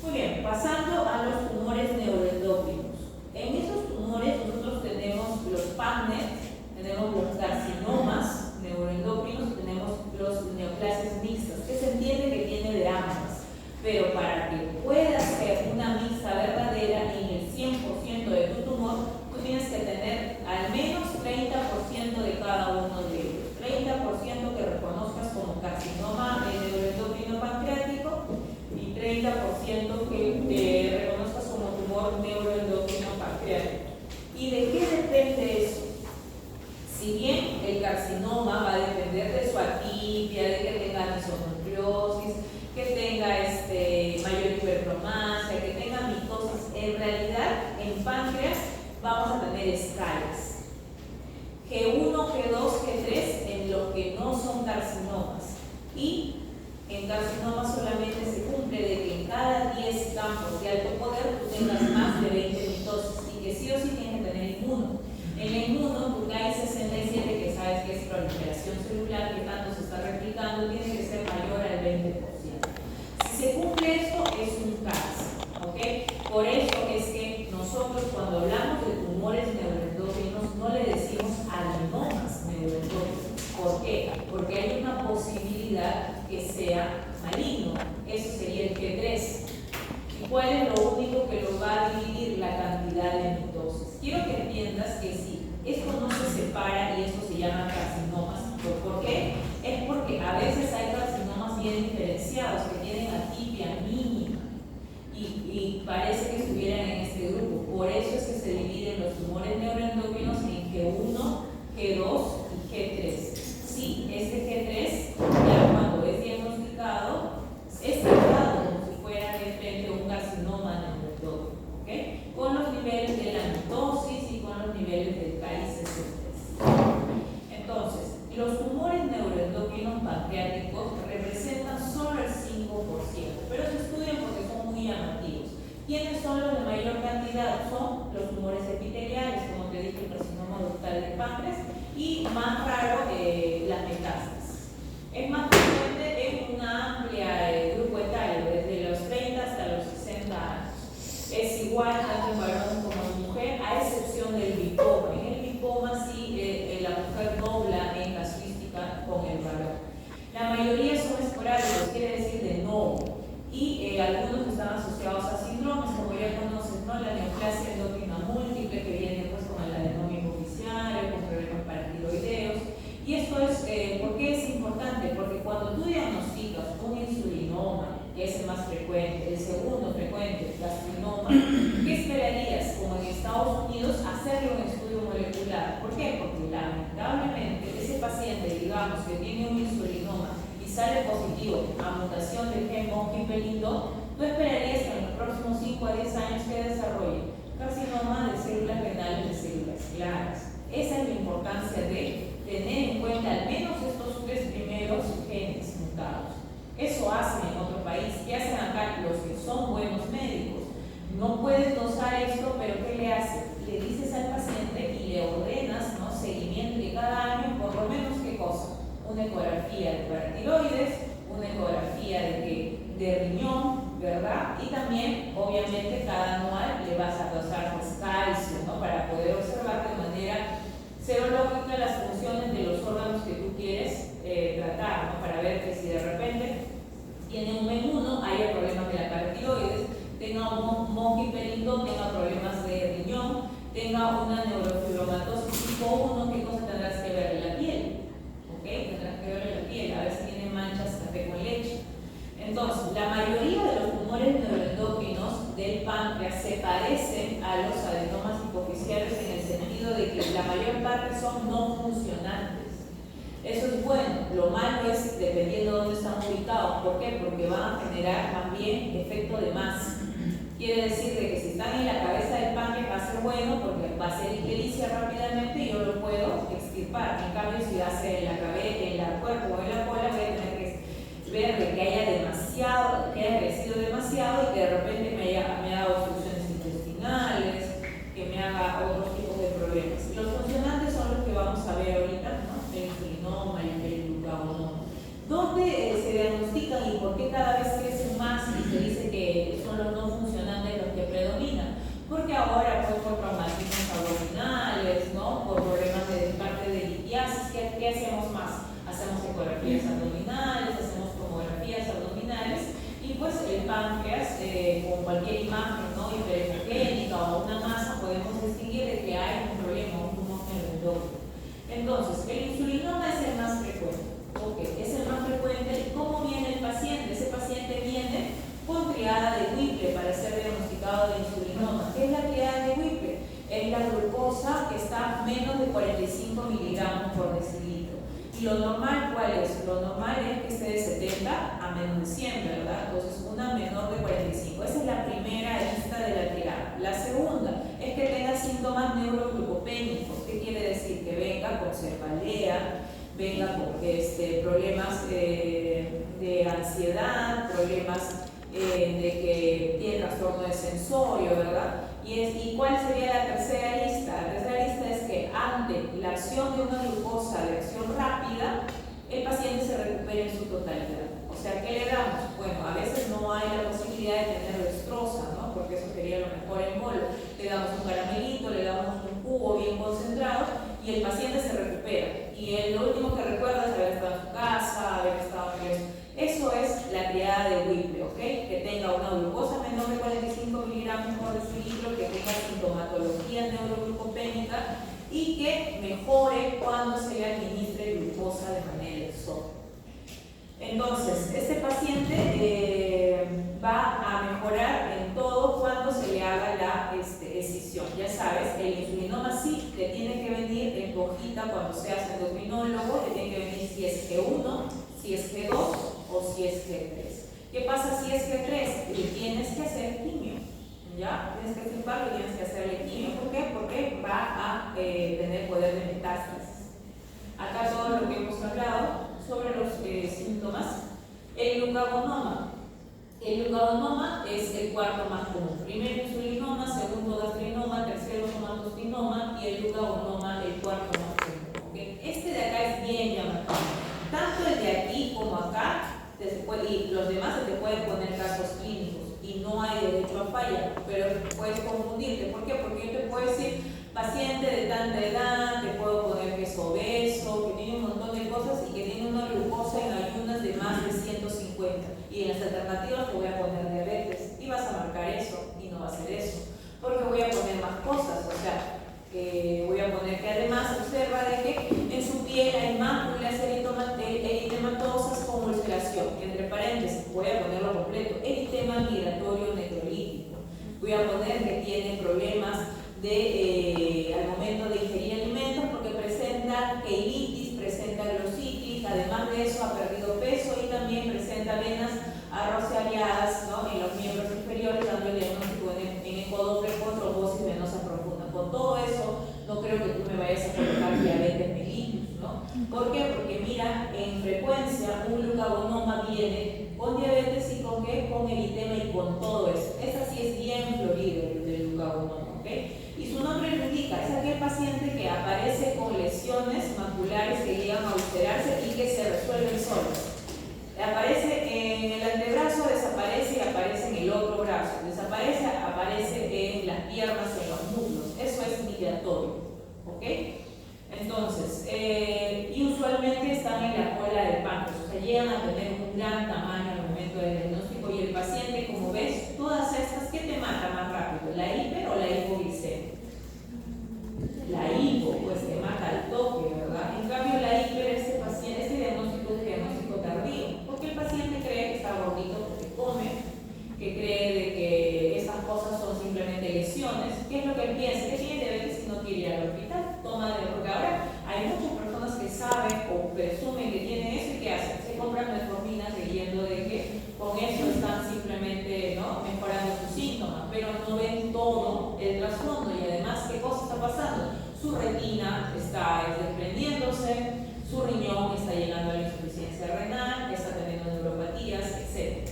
Muy bien, pasando a los tumores neuroendocrinos. En esos tumores nosotros tenemos los PANET, tenemos los carcinomas neuroendocrinos, tenemos los neoplasias mixtas, que se entiende que tiene de ambas, pero para que pueda ser una mixta verdadera en el 100% de tu tumor, tú tienes que tener al menos 30% de cada uno de ellos. 30% que reconozcas como carcinoma neuroendocrino pancreático y 30% que reconozcas como tumor neuroendocrino pancreático. ¿Y de qué depende eso? Si bien el carcinoma va a depender de su atipia, de que tenga mesonucleosis, que tenga mayor hipertromasia, que tenga mitosis, en realidad en páncreas vamos a tener escalas. G1, G2, G3 en los que no son carcinomas. Y en carcinomas solamente se cumple de que en cada 10 campos de alto poder tú tengas más de 20 mitosis y que sí o sí tienes que tener inmuno. En el inmuno, tu KI67, que sabes que es proliferación celular, que tanto se está replicando, tiene que ser mayor al 20%. Si se cumple esto, es un cáncer, ¿ok? Por eso es que nosotros cuando hablamos de tumores neuroendocrinos no le decimos adenomas neuroendocrinos. ¿Por qué? Porque hay una posibilidad que sea maligno. pancreáticos representan solo el 5%, pero se estudian porque son muy llamativos. ¿Quiénes son los de mayor cantidad? Son los tumores epiteliales, como te dije, el carcinoma ductal del páncreas, y más raro, las metástasis. Es más frecuente en una amplia grupo etario, desde los 30 hasta los 60 años. Es igual tanto en varón como en mujer, a excepción del lipoma. En el lipoma sí, la mujer dobla en casuística con el varón. La mayoría son esporádicos, quiere decir de no. Y algunos están asociados a síndromes, como ya conoces, ¿no? La neoplasia endocrina múltiple, que viene pues con el adenoma hipoficiario, con problemas paratiroideos. Y esto es, ¿por qué es importante? Porque cuando tú diagnosticas un insulinoma, que es el más frecuente, el segundo frecuente, gastrinoma, ¿qué esperarías? Como en Estados Unidos, hacerle un estudio molecular. ¿Por qué? Porque lamentablemente ese paciente, digamos, que tiene un insulinoma y sale positivo a mutación del gen Monkey-Pelindo, tú esperarías que en los próximos 5 a 10 años que desarrolle carcinoma de células renales, de células claras. Esa es la importancia de tener en cuenta al menos estos 3 primeros genes mutados. Eso hacen en otro país. ¿Qué hacen acá los que son buenos médicos? No puedes dosar esto, pero ¿qué le haces? Le dices al paciente y le ordenas, ¿no?, seguimiento de cada año, por lo menos, ¿qué cosa? Una ecografía de paratiroides, una ecografía de riñón, ¿verdad? Y también, obviamente, cada anual le vas a dosar pues, calcio, ¿no?, para poder observar de manera serológica las funciones de los órganos que tú quieres tratar, ¿no?, para ver que si de repente tiene un M1, haya problemas de la paratiroides, tenga un Monkey-Pelindo, tenga problemas de riñón, tenga una neurofibromatosis tipo 1, ¿qué cosa tendrás que ver en la piel? ¿Ok? Tendrás que ver en la piel, a ver si tiene manchas café con leche. Entonces, la mayoría de los tumores neuroendocrinos del páncreas se parecen a los adenomas hipoficiarios en el sentido de que la mayor parte son no funcionantes. Eso es bueno. Lo malo es dependiendo de dónde están ubicados. ¿Por qué? Porque van a generar también efecto de masa. Quiere decir de que si están en la cabeza del páncreas va a ser bueno porque va a ser ictericia rápidamente y yo lo puedo extirpar. En cambio, si hace en la cabeza, en el cuerpo o en la cola, voy a tener que ver de que haya demasiado, que haya crecido demasiado y que de repente me haga obstrucciones intestinales, que me haga otros tipos de problemas. Los funcionantes son los que vamos a ver ahorita, ¿no? El insulinoma y el glucagonoma. ¿Dónde se diagnostican y por qué cada vez crecen más y se dice que son los no funcionantes los que predominan? Porque ahora, pues, por traumatismos abdominales, ¿no?, por problemas de parte de litiasis, ¿qué hacemos más? Hacemos ecografías abdominales, hacemos tomografías abdominales y pues el páncreas, con cualquier imagen, ¿no?, hiperhemogénica o una masa, podemos distinguir de que hay un problema, un tumor neuroendocrino. Entonces, el insulinoma es el más frecuente. Ok, es el más frecuente. ¿Y cómo viene el paciente? Ese paciente viene con triada de Whipple para ser diagnosticado de insulinoma. ¿Qué es la triada de Whipple? Es la glucosa que está menos de 45 miligramos por decilitro. ¿Y lo normal cuál es? Lo normal es que esté de 70 a menos de 100, ¿verdad? Entonces, una menor de 45. Esa es la primera lista de la triada. La segunda es que tenga síntomas neuroglucopénicos. ¿Qué quiere decir? Que venga con cefalea, venga con problemas de ansiedad, problemas de que tiene trastorno de sensorio, ¿verdad? ¿Y cuál sería la tercera lista? La tercera lista es que ante la acción de una glucosa de acción rápida, el paciente se recupere en su totalidad. O sea, ¿qué le damos? Bueno, a veces no hay la posibilidad de tener destroza, ¿no?, porque eso sería lo mejor en bolo. Le damos un caramelito, le damos un jugo bien concentrado y el paciente se recupera. Y lo último que recuerda es haber estado en su casa, haber estado en eso. Eso es la triada de Whipple, ¿ok? Que tenga una glucosa menor de 45 miligramos por decilitro, que tenga sintomatología neuroglucopénica y que mejore cuando se le administre glucosa de manera exógena. Entonces, este paciente va a mejorar en todo cuando se le haga la escisión. Ya sabes, el insulinoma sí te tiene que venir en tu hojita cuando seas endocrinólogo, te tiene que venir si es G1, si es G2 o si es G3. ¿Qué pasa si es G3? Le tienes que hacer quimio, ¿ya? Tienes que extirparlo, tienes que hacerle quimio. ¿Por qué? Porque va a tener poder de metástasis. Acá todo lo que hemos hablado sobre los síntomas. El glucagonoma. El glucagonoma es el cuarto más común. Primero insulinoma, segundo gastrinoma, tercero somatostinoma y el glucagonoma el cuarto más común. ¿Okay? Este de acá es bien llamativo. Tanto el de aquí como acá, y los demás se te pueden poner casos clínicos y no hay derecho a falla, pero puedes confundirte. ¿Por qué? Porque yo te puedo decir paciente de tanta edad, te puedo poner que es obeso, que tiene un montón de cosas y que tiene una glucosa en ayunas de más de 150. Y en las alternativas te voy a poner diabetes y vas a marcar eso y no va a ser eso. Porque voy a poner más cosas, o sea, voy a poner que además observa de que en su piel hay máculas eritematosas con ulceración. Entre paréntesis, voy a ponerlo completo, eritema migratorio necrolítico. Voy a poner que tiene problemas al momento de ingerir alimentos porque presenta keilitis, presenta glositis, además de eso ha perdido peso y también presenta venas arrociadas, ¿no?, en los miembros inferiores, dando el diagnóstico en ecodoppler con trombosis venosa profunda. Con todo eso, no creo que tú me vayas a colocar diabetes mellitus, ¿no? ¿Por qué? Porque mira, en frecuencia un glucagonoma viene con diabetes y con qué, con eritema y con todo eso. Esa sí es bien florida del glucagonoma, ¿ok? Y su nombre lo indica, es aquel paciente que aparece con lesiones maculares que llegan a ulcerarse y que se resuelven solas. Aparece en el antebrazo, desaparece y aparece en el otro brazo. Desaparece, aparece en las piernas, en los muslos. Eso es migratorio, ¿ok? Entonces, y usualmente están en la cola del páncreas, o sea, llegan a tener un gran tamaño al momento del diagnóstico y el paciente, como ves, todas estas, ¿qué te mata más rápido? ¿La hiper o la hipoglicemia? La hipo, pues te mata al toque, ¿verdad? En cambio, la hiper, este diagnóstico es diagnóstico tardío, porque el paciente cree que está gordito porque come, que cree de que estas cosas son simplemente lesiones. ¿Qué es lo que él piensa? Que tiene diabetes y no quiere ir al hospital. Porque ahora hay muchas personas que saben o presumen que tienen eso y ¿qué hacen? Se compran metformina creyendo de que con eso están simplemente, ¿no?, mejorando sus síntomas, pero no ven todo el trasfondo y además ¿qué cosa está pasando? Su retina está desprendiéndose, su riñón está llegando a la insuficiencia renal, está teniendo neuropatías, etc.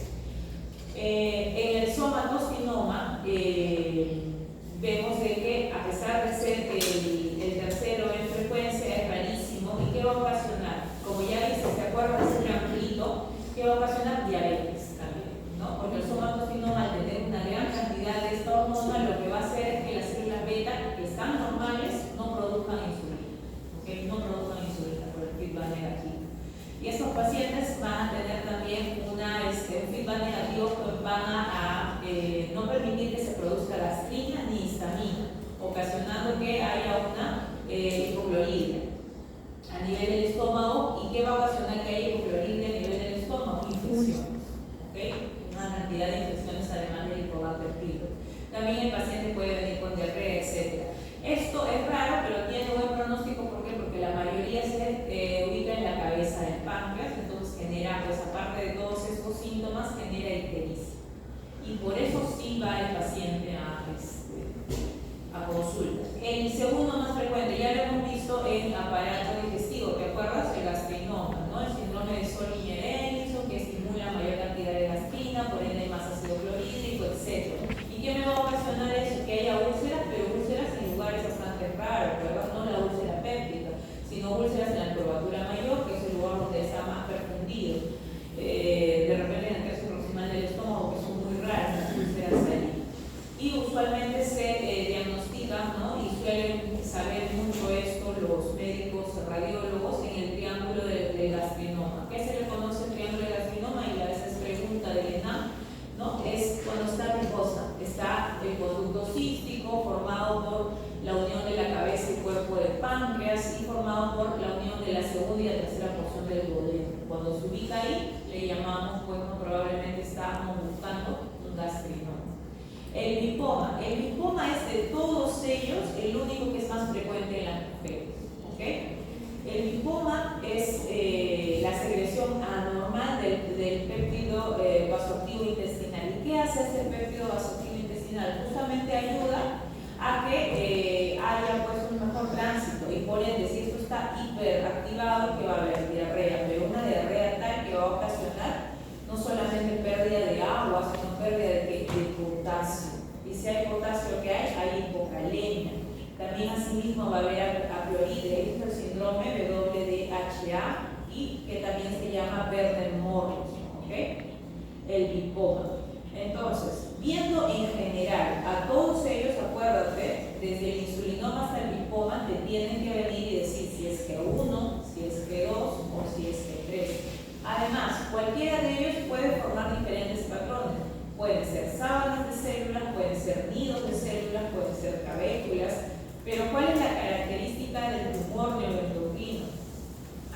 En el somatostinoma vemos de que a pesar de ser el tercero en frecuencia es rarísimo. ¿Y qué va a ocasionar? Como ya viste, ¿te acuerdas de ese triangulito? ¿Qué va a ocasionar? Diabetes también, ¿no? Porque el somatostinoma, al tener una gran cantidad de esta hormona, lo que va a hacer es que las células beta, que están normales, no produzcan insulina, ¿ok? No produzcan insulina por el feedback negativo. Y estos pacientes van a tener también un feedback negativo, pues van a no permitir que se produzca gastrina ni histamina, ocasionando que haya una hipocloridria a nivel del estómago. ¿Y qué va a ocasionar que haya hipocloridria a nivel del estómago? Infecciones, ¿okay? Una cantidad de infecciones además del Helicobacter pylori. También el paciente puede venir con diarrea, etc. Esto es raro, pero tiene buen pronóstico. ¿Por qué? Porque la mayoría se ubica en la cabeza del páncreas, entonces genera, pues aparte de todos estos síntomas, genera ictericia. Y por eso sí va el paciente a consulta. El segundo más frecuente, ya lo hemos visto en aparato digestivo, ¿te acuerdas? El gastrinoma, ¿no? El síndrome de Sol-Guillain-Ellison, que estimula mayor cantidad de gastrina, por ende hay más ácido clorhídrico, etc. ¿Y qué me va a ocasionar eso? Que haya úlceras, pero úlceras en lugares bastante raros, ¿verdad? No la úlcera péptica, sino úlceras en la curvatura mayor, que es el lugar donde está más perfundido. De repente en el tercio proximal del estómago, que son muy raras las úlceras ahí. Y usualmente se diagnostican, ¿no?, y suelen saber mucho esto los médicos radiólogos en el triángulo del gastrinoma. ¿Qué se le conoce el triángulo del gastrinoma? Y a veces pregunta del ENAM, ¿no? Es cuando está ¿qué cosa? Está el conducto cístico formado por la unión de la cabeza y cuerpo del páncreas y formado por la unión de la segunda y la tercera porción del duodeno. Cuando se ubica ahí, le llamamos, pues probablemente estamos buscando un gastrinoma. El lipoma es de todos ellos el único que es más frecuente en las mujeres, ¿okay? El lipoma es la secreción anormal del péptido vasoactivo intestinal. ¿Y qué hace este péptido vasoactivo intestinal? Justamente ayuda a que haya pues un mejor tránsito y por ende si esto está hiperactivado, que va a haber diarrea, pero una si hay potasio, que hay hipocalemia. También asimismo va a haber acloride, este es el síndrome WDHA y que también se llama Werner-Morrison, ¿ok? El lipoma. Entonces, viendo en general a todos ellos, acuérdate, desde el insulinoma hasta el lipoma, te tienen que venir y decir si es que 1, si es que 2 o si es que 3. Además, cualquiera de ellos puede formar diferentes patrones. Pueden ser sábanas de células, pueden ser nidos de células, pueden ser cabéculas. Pero ¿cuál es la característica del tumor neuroendocrino?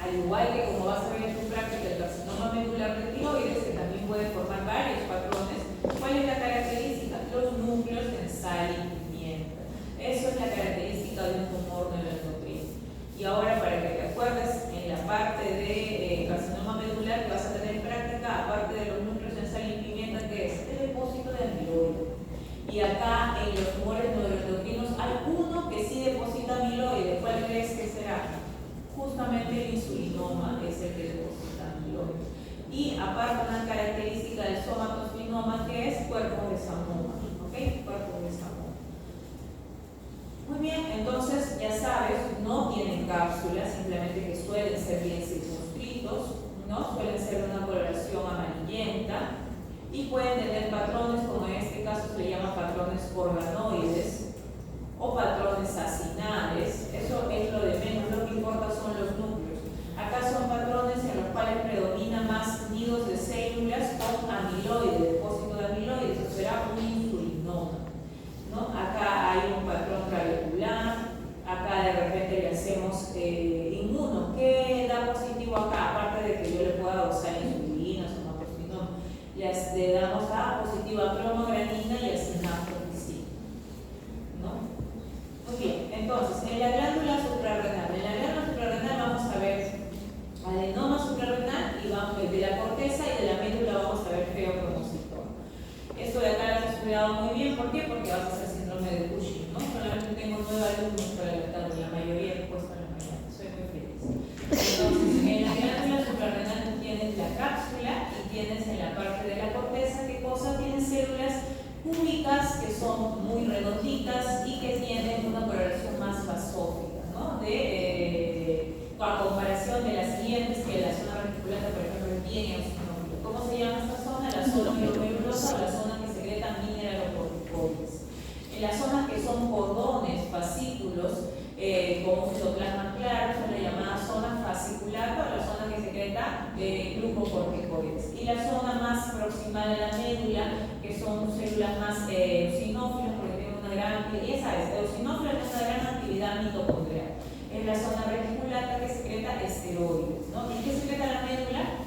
Al igual que como vas a ver en tu práctica el carcinoma medular de tiroides, que también puede formar varios patrones, ¿cuál es la característica? Los núcleos en sal y pimienta. Eso es la característica de un tumor neuroendocrino. Y ahora, para que te acuerdes, en la parte de carcinoma medular que vas a tener en práctica, aparte de los núcleos en sal y pimienta, que es el depósito de amiloide. Y acá en los tumores neuroendocrinos hay uno que sí deposita amiloide. ¿Cuál crees que será? Justamente el insulinoma es el que deposita amiloide. Y aparte una característica del somatosfinoma que es cuerpo de Samoma. ¿Ok? Cuerpo de Samoma. Muy bien, entonces ya sabes, no tienen cápsulas, simplemente que suelen ser bien circunscritos, ¿no? Suelen ser de una coloración amarillenta y pueden tener patrones, como en este caso se le llama patrones organoides o patrones acinales. Eso es lo de menos, lo que importa son los núcleos. Acá son patrones en los cuales predomina más nidos de células con amiloide, depósito de amiloide, eso será un insulinoma, ¿no? Acá hay un patrón radicular, acá de repente le hacemos inmuno. ¿Qué da positivo acá? Aparte de que yo le pueda usar insulina, somatosfinoma, le damos a positiva cromogranina y a sinaptoxina, ¿no? Muy bien, entonces, en la glándula suprarrenal. En la glándula suprarrenal vamos a ver adenoma suprarrenal y vamos a ver de la corteza y de la médula vamos a ver feocromocitoma. Esto de acá lo has estudiado muy bien, ¿por qué? Porque vas a hacer síndrome de Cushing, ¿no? Solamente tengo 9 alumnos para el octavo, la mayoría he puesto en la mañana, soy muy feliz. Entonces, en la glándula suprarrenal tú tienes la cápsula y tienes en la parte de la corteza, ¿qué cosa? Tienes células cúbicas que son muy redonditas y que tienen una coloración más basófica, ¿no? A comparación de las siguientes, que la zona reticulata, por ejemplo, es bien eosinófila. ¿Cómo se llama esta zona? La zona glomerulosa o la zona que secreta mineralocorticoides. En las zonas que son cordones, fascículos, como citoplasma claro, son la llamada zona fascicular, o la zona que secreta glucocorticoides. Y la zona más proximal a la médula, que son células más eosinófilas, porque tienen una gran actividad, ya sabes, eosinófilas tienen una gran actividad mitocondrial. Es la zona reticulata que secreta esteroides, ¿no? ¿Y qué secreta la médula?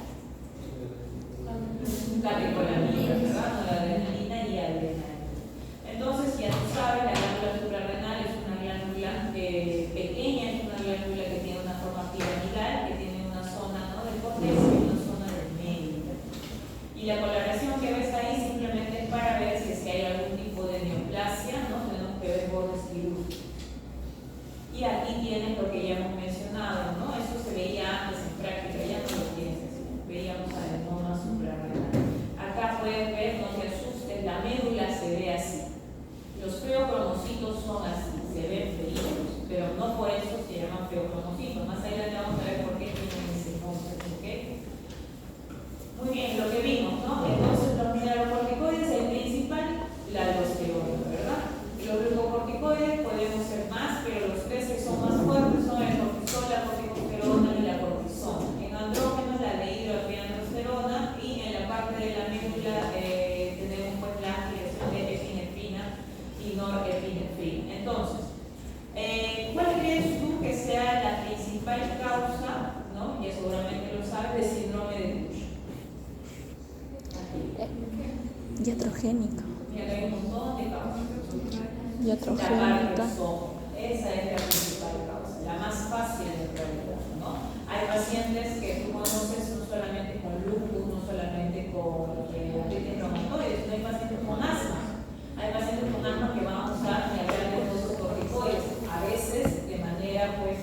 Catecolamina, ¿verdad? Noradrenalina y adrenalina. Entonces, ya tú sabes, la glándula suprarrenal es una glándula pequeña, es una glándula que tiene una forma piramidal, que tiene una zona, ¿no?, del corteza y una zona del medio. Y la coloración que ves ahí simplemente es para ver si es que hay algún tipo de neoplasia, ¿no? Tenemos que ver bordes quirúrgicos. Y aquí tienes lo que ya hemos mencionado, ¿no? Eso se veía antes en práctica, ya no lo tienes así. Veíamos adenoma suprarrenal. Acá puedes ver, no te asustes, la médula se ve así. Los feocromocitos son así, se ven feitos, pero no por eso se llaman feocromocitos. Más adelante vamos a ver por qué tienen ese nombre, ¿ok? Muy bien, lo que vimos, ¿no? Entonces, los mineralocorticoides, el principal, la aldosterona, ¿verdad? Los glucocorticoides podemos ser más, pero los tres que son más fuertes son el cortisol, la corticosterona y la cortisona. En andrógenos, la dehidroepiandrosterona, y en la parte de la médula tenemos pues la activación de epinefrina y norepinefrina. Entonces, ¿cuál crees tú que sea la principal causa, ¿no?, ya seguramente lo sabes, de síndrome de Cushing? Iatrogénica. Mira, hay un montón de causas. Iatrogénica. Esa es la principal causa, la más fácil en realidad, ¿no? Hay pacientes que tú conoces no solamente con lupus, no solamente con artritis reumatoide, sino hay pacientes con asma. Hay pacientes con asma que van a usar minerales corticoides, a veces de manera, pues,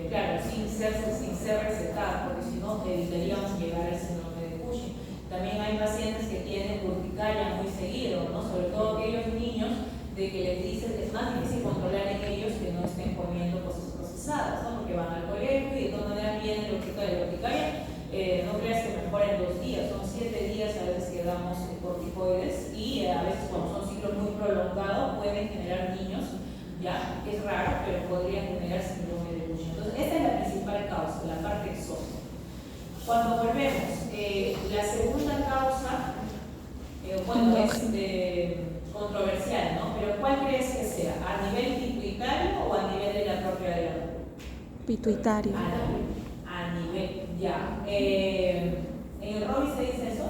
claro, sin ser recetada, porque si no evitaríamos llegar al síndrome de Cushing. También hay pacientes que tienen urticaria muy seguido, ¿no? Sobre todo aquellos niños de que les dicen que es más difícil controlar en ellos que no estén comiendo cosas procesadas, ¿no? Porque van al colegio y de todas maneras viene la urticaria. No creas que mejora en 2 días, son 7 días a veces que damos corticoides y a veces cuando son ciclos muy prolongados pueden generar niños, ya, que es raro, pero podrían generar síndrome de Cushing. Entonces, esta es la principal causa, la parte exógena. Cuando volvemos, la segunda causa, bueno, es controversial, ¿no? Pero ¿cuál crees que sea? ¿A nivel pituitario o a nivel de la propia glándula? Pituitario. A nivel, ya. ¿En el Robbie se dice eso?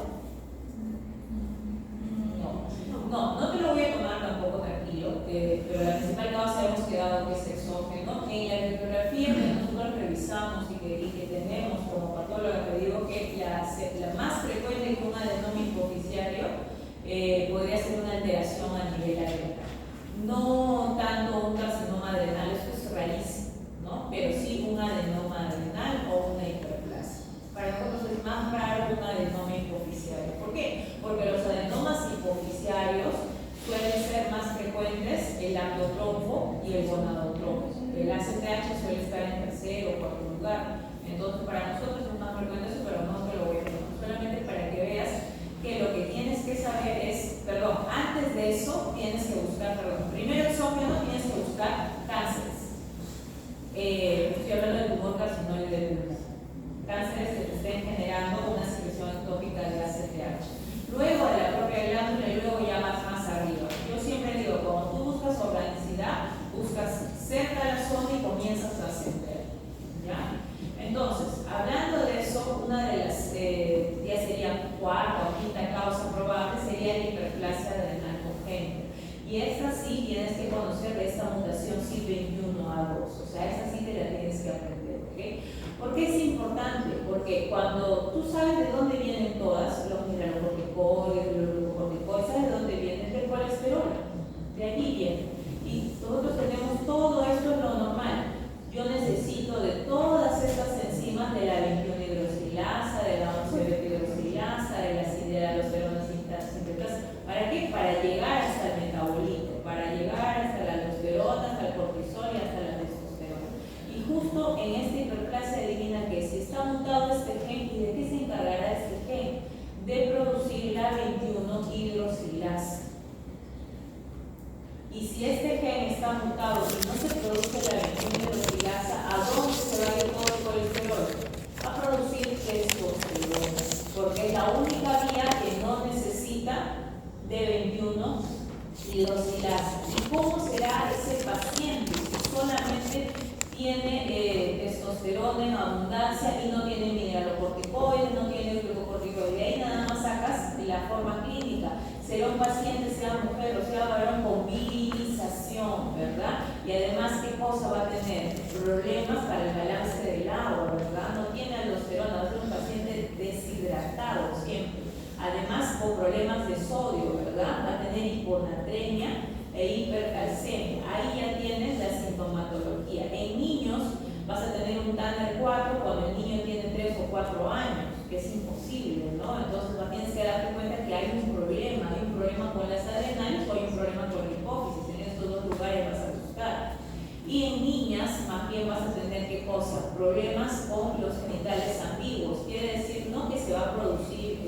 No te lo voy a tomar tampoco tranquilo, pero la principal causa hemos quedado que es exógeno. En la bibliografía que nosotros revisamos y que tenemos como patóloga, te digo que la más frecuente que un adenoma hipoficiario podría ser una alteración a nivel adrenal. No tanto un carcinoma adrenal, eso es rarísimo, ¿no? Pero sí un adenoma adrenal o una hiperplasia. Para nosotros es más raro un adenoma hipoficiario. ¿Por qué? Porque los adenomas hipoficiarios suelen ser más frecuentes el lactotromfo y el gonadotromfo. El ACTH suele estar en tercer o cuarto lugar. Entonces, para nosotros es más frecuente eso, pero no te lo voy a decir. Solamente para que veas que lo que tienes que saber es, antes de eso tienes que buscar, primero exógeno tienes que buscar cánceres. Estoy hablando del tumor carcinoide del pulmón. Cánceres que te estén generando una secreción ectópica de ACTH. Luego de la propia glándula y luego ya vas más arriba. Yo siempre digo, cuando tú buscas organicidad, buscas cerca de la zona y comienzas a ascender. ¿Ya? Entonces, hablando de eso, una de las, ya sería cuarta o quinta causa probable, sería la hiperplasia adrenal congénita. Y esta sí tienes que conocer de esta mutación CYP21A2, o sea, esta sí te la tienes que aprender, ¿ok? ¿Por qué es importante? Porque cuando tú sabes de dónde vienen todas, los mineralocorticoides, los glucocorticoides, ¿sabes de dónde vienen? Del colesterol, de allí vienen. Y nosotros tenemos todo esto, es lo normal. Yo necesito de todas estas enzimas, de la 21-hidroxilasa, de la 11-beta-hidroxilasa, de la sideralosterona sintetasa. ¿Para qué? Para llegar hasta el metabolito, para llegar hasta la aldosterona, hasta el cortisol y hasta la testosterona. Y justo en esta hiperplasia adivina que si está mutado este gen, ¿y de qué se encargará este gen? De producir la 21-hidroxilasa. Y si este gen está mutado y no se produce la 21-hidroxilasa, ¿a dónde se va a ir todo el colesterol? A producir testosterona, porque es la única vía que no necesita de 21-hidroxilasa. ¿Y cómo será ese paciente si solamente tiene testosterona en abundancia y no tiene mineralocorticoides, no tiene glucocorticoides? De ahí nada más sacas la forma clínica. Será un paciente, sea mujer o sea varón, con virilización, ¿verdad? Y además, ¿qué cosa va a tener? Problemas para el balance del agua, ¿verdad? No tiene aldosterona, va a ser un paciente deshidratado siempre. Además, con problemas de sodio, ¿verdad? Va a tener hiponatremia e hipercalcemia. Ahí ya tienes la sintomatología. En niños vas a tener un Tanner 4 cuando el niño tiene 3 o 4 años, que es imposible, ¿no? Entonces tienes que darte cuenta que hay un problema con las adrenales o hay un problema con la hipófisis. En estos dos lugares vas a buscar. Y en niñas más bien vas a tener, ¿qué cosa? Problemas con los genitales ambiguos. Quiere decir no que se va a producir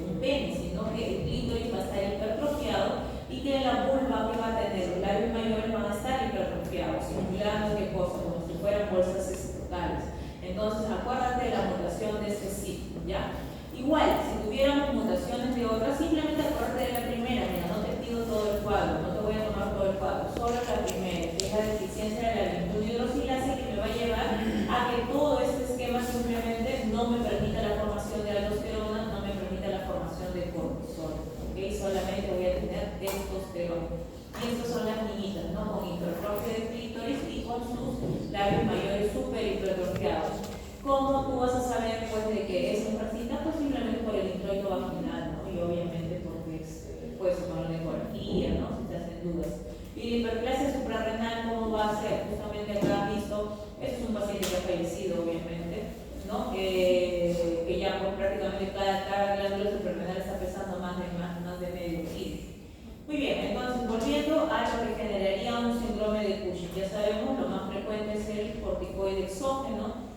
un pene, sino que el clítoris va a estar hipertrofiado y que la vulva que va a tener los labios mayores van a estar hipertrofiados, simulando, ¿qué cosa? Como si fueran bolsas escrotales. Entonces, acuérdate de la mutación de este sitio, ¿ya? Igual, si tuviéramos mutaciones de otras, simplemente acuérdate de la primera. Mira, no te pido todo el cuadro, no te voy a tomar todo el cuadro, solo la primera, que es la deficiencia de la 21-hidroxilasa, que me va a llevar a que todo este esquema simplemente no me permita la formación de aldosterona, no me permita la formación de cortisol, ¿ok? Solamente voy a tener testosterona. Y estas son las niñitas, ¿no? Con hipertrofia de clítoris y con sus labios mayores súper hipertrofiados. ¿Cómo tú vas a saber, pues, de que es mujercita? Pues simplemente por el introito vaginal, ¿no? Y obviamente porque puedes tomar una ecografía, ¿no? Si te hacen dudas. Y la hiperplasia suprarrenal, ¿cómo va a ser? Justamente acá has visto, este es un paciente que ha fallecido, obviamente. ¿no? Que ya pues, prácticamente cada glándula suprarrenal está pesando más de medio kilo. Muy bien, entonces volviendo a lo que generaría un síndrome de Cushing, ya sabemos, lo más frecuente es el corticoide exógeno.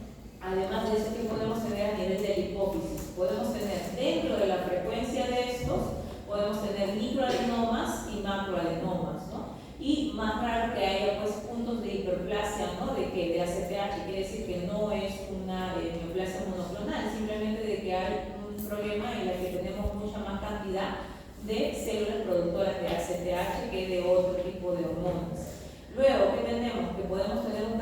Además de eso, que podemos tener a nivel de la hipófisis, podemos tener dentro de la frecuencia de estos, podemos tener microadenomas y macroadenomas, ¿no? Y más raro que haya pues puntos de hiperplasia, ¿no? De ACTH, quiere decir que no es una neoplasia monoclonal, simplemente de que hay un problema en el que tenemos mucha más cantidad de células productoras de ACTH que de otro tipo de hormonas. Luego, ¿qué tenemos? Que podemos tener un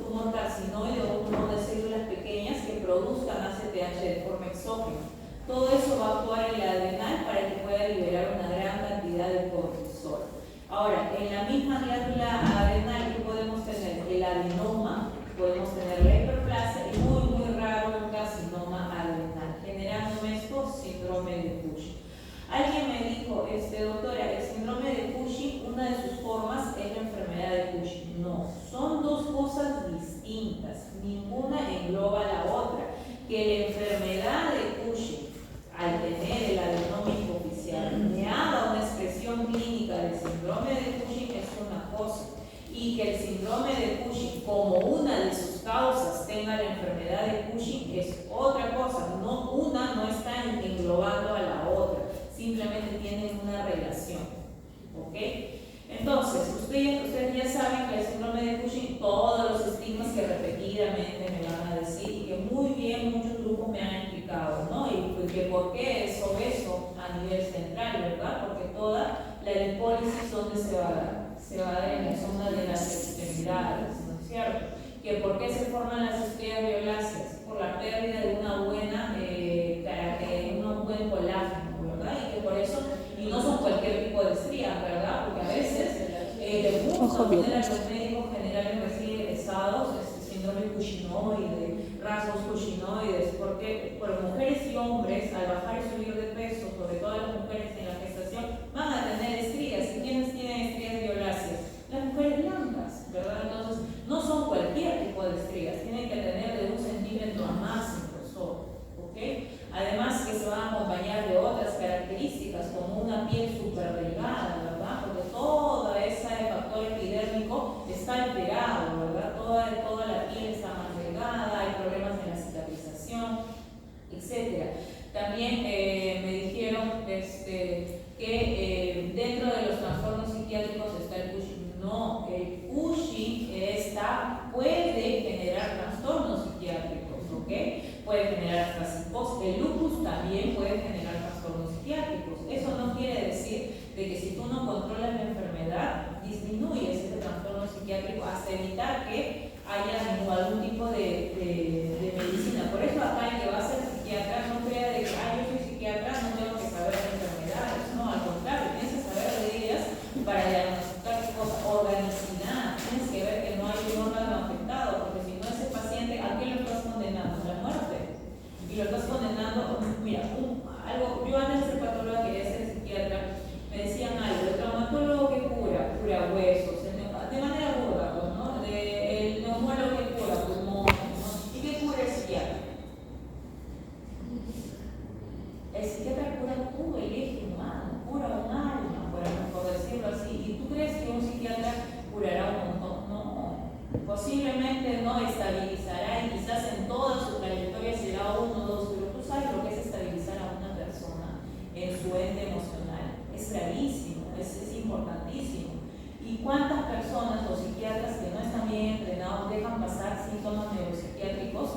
tumor carcinoide o un tumor de células pequeñas que produzcan ACTH de forma exógena. Todo eso va a actuar en la adrenal para que pueda liberar una gran cantidad de cortisol. Ahora, en la misma glándula adrenal, ¿qué podemos tener? El adenoma, podemos tener la hiperplasia y muy raro un carcinoma adrenal, generándome esto síndrome de Cushing. Alguien me dijo, doctora, el síndrome de Cushing, una de sus formas es la enfermedad de Cushing. No, son dos cosas distintas, ninguna engloba la otra. Que la enfermedad de Cushing, al tener el adenoma hipoficial, me haga una expresión clínica del síndrome de Cushing es una cosa, y que el síndrome de Cushing, como una de sus causas, tenga la enfermedad de Cushing es otra cosa. No, una no está englobando a la otra, simplemente tienen una relación, ¿ok? Entonces, ustedes ya saben que el síndrome de Cushing, todos los estigmas que repetidamente me van a decir y que muy bien muchos grupos me han explicado, ¿no? Y pues que por qué es obeso a nivel central, ¿verdad? Porque toda la lipólisis, ¿dónde se va a dar? Se va a dar en la zona de las extremidades, ¿no es cierto? Que por qué se forman las estrías violáceas, por la pérdida de un buen colágeno, ¿verdad? Y que por eso, y no son cualquier tipo de estrías, ¿verdad? Porque a veces les gusta poner a los médicos generales recién egresados síndrome cushinoide, rasgos cushinoides, porque por mujeres y hombres, al bajar y subir de peso, sobre todo las mujeres en la gestación, van a tener estrías. ¿Y quiénes tienen estrías violáceas? Las mujeres blancas, ¿verdad? Entonces, no son cualquier tipo de estrías, tienen que tener de 1 centímetro a más en persona, ¿ok? Además que se van a acompañar de otras características, como una piel súper delgada, ¿verdad? Porque todo ese factor epidérmico está alterado, ¿verdad? Toda la piel está más delgada, hay problemas en la cicatrización, etc. También me dijeron que dentro de los trastornos psiquiátricos está el Cushing. No, el Cushing puede generar trastornos psiquiátricos, ¿ok? Puede generar hasta psicosis. El lupus también puede generar trastornos psiquiátricos. Eso no quiere decir de que si tú no controlas la enfermedad, disminuyes ese trastorno psiquiátrico hasta evitar que haya algún tipo de medicina. Por eso acá el que va a ser psiquiatra no crea de que yo soy psiquiatra, no tengo que saber de enfermedades. No, al contrario, tienes que saber de ellas para diagnosticar qué cosa. Organicidad, tienes que ver que no hay un órgano afectado, porque si no, ese paciente, ¿a qué lo estás condenando? A la muerte. Y lo estás condenando, mira, yo antes de ser patóloga quería ser psiquiatra, me decían algo, el traumatólogo que cura huesos, de manera burda, pues, ¿no? El neumólogo que cura pulmones, ¿no? ¿Y qué cura el psiquiatra? El psiquiatra cura todo el eje humano, cura un alma, por decirlo así. ¿Y tú crees que un psiquiatra curará un montón? No, posiblemente no estabilizará y quizás en toda su trayectoria será 1 o 2, pero tú sabes lo que es estabilizar a una persona en su ente emocional. Es gravísimo, es importantísimo. ¿Y cuántas personas o psiquiatras que no están bien entrenados dejan pasar síntomas neuropsiquiátricos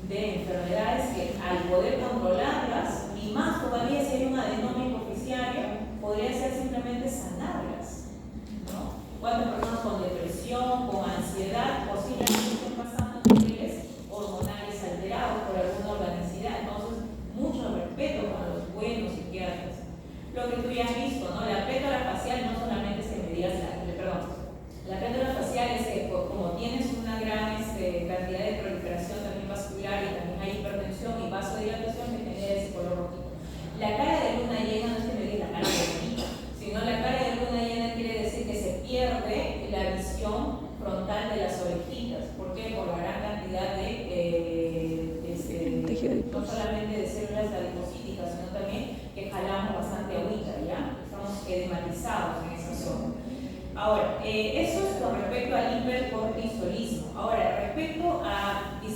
de enfermedades que al poder controlarlas, y más todavía si hay un adenoma hipoficiario, podría ser simplemente sanarlas, ¿no? ¿Cuántas personas con depresión, con ansiedad, posiblemente estén pasando niveles hormonales alterados por alguna organicidad? Entonces, mucho respeto para los buenos psiquiatras. Lo que tú ya has visto, ¿no? La pétala facial no solamente se medía la pétala facial es que como tienes una gran cantidad de proliferación también vascular y también hay hipertensión y vasodilatación, que genera ese color rojito. La cara de luna llena no es que me diga la cara bonita, sino la cara de luna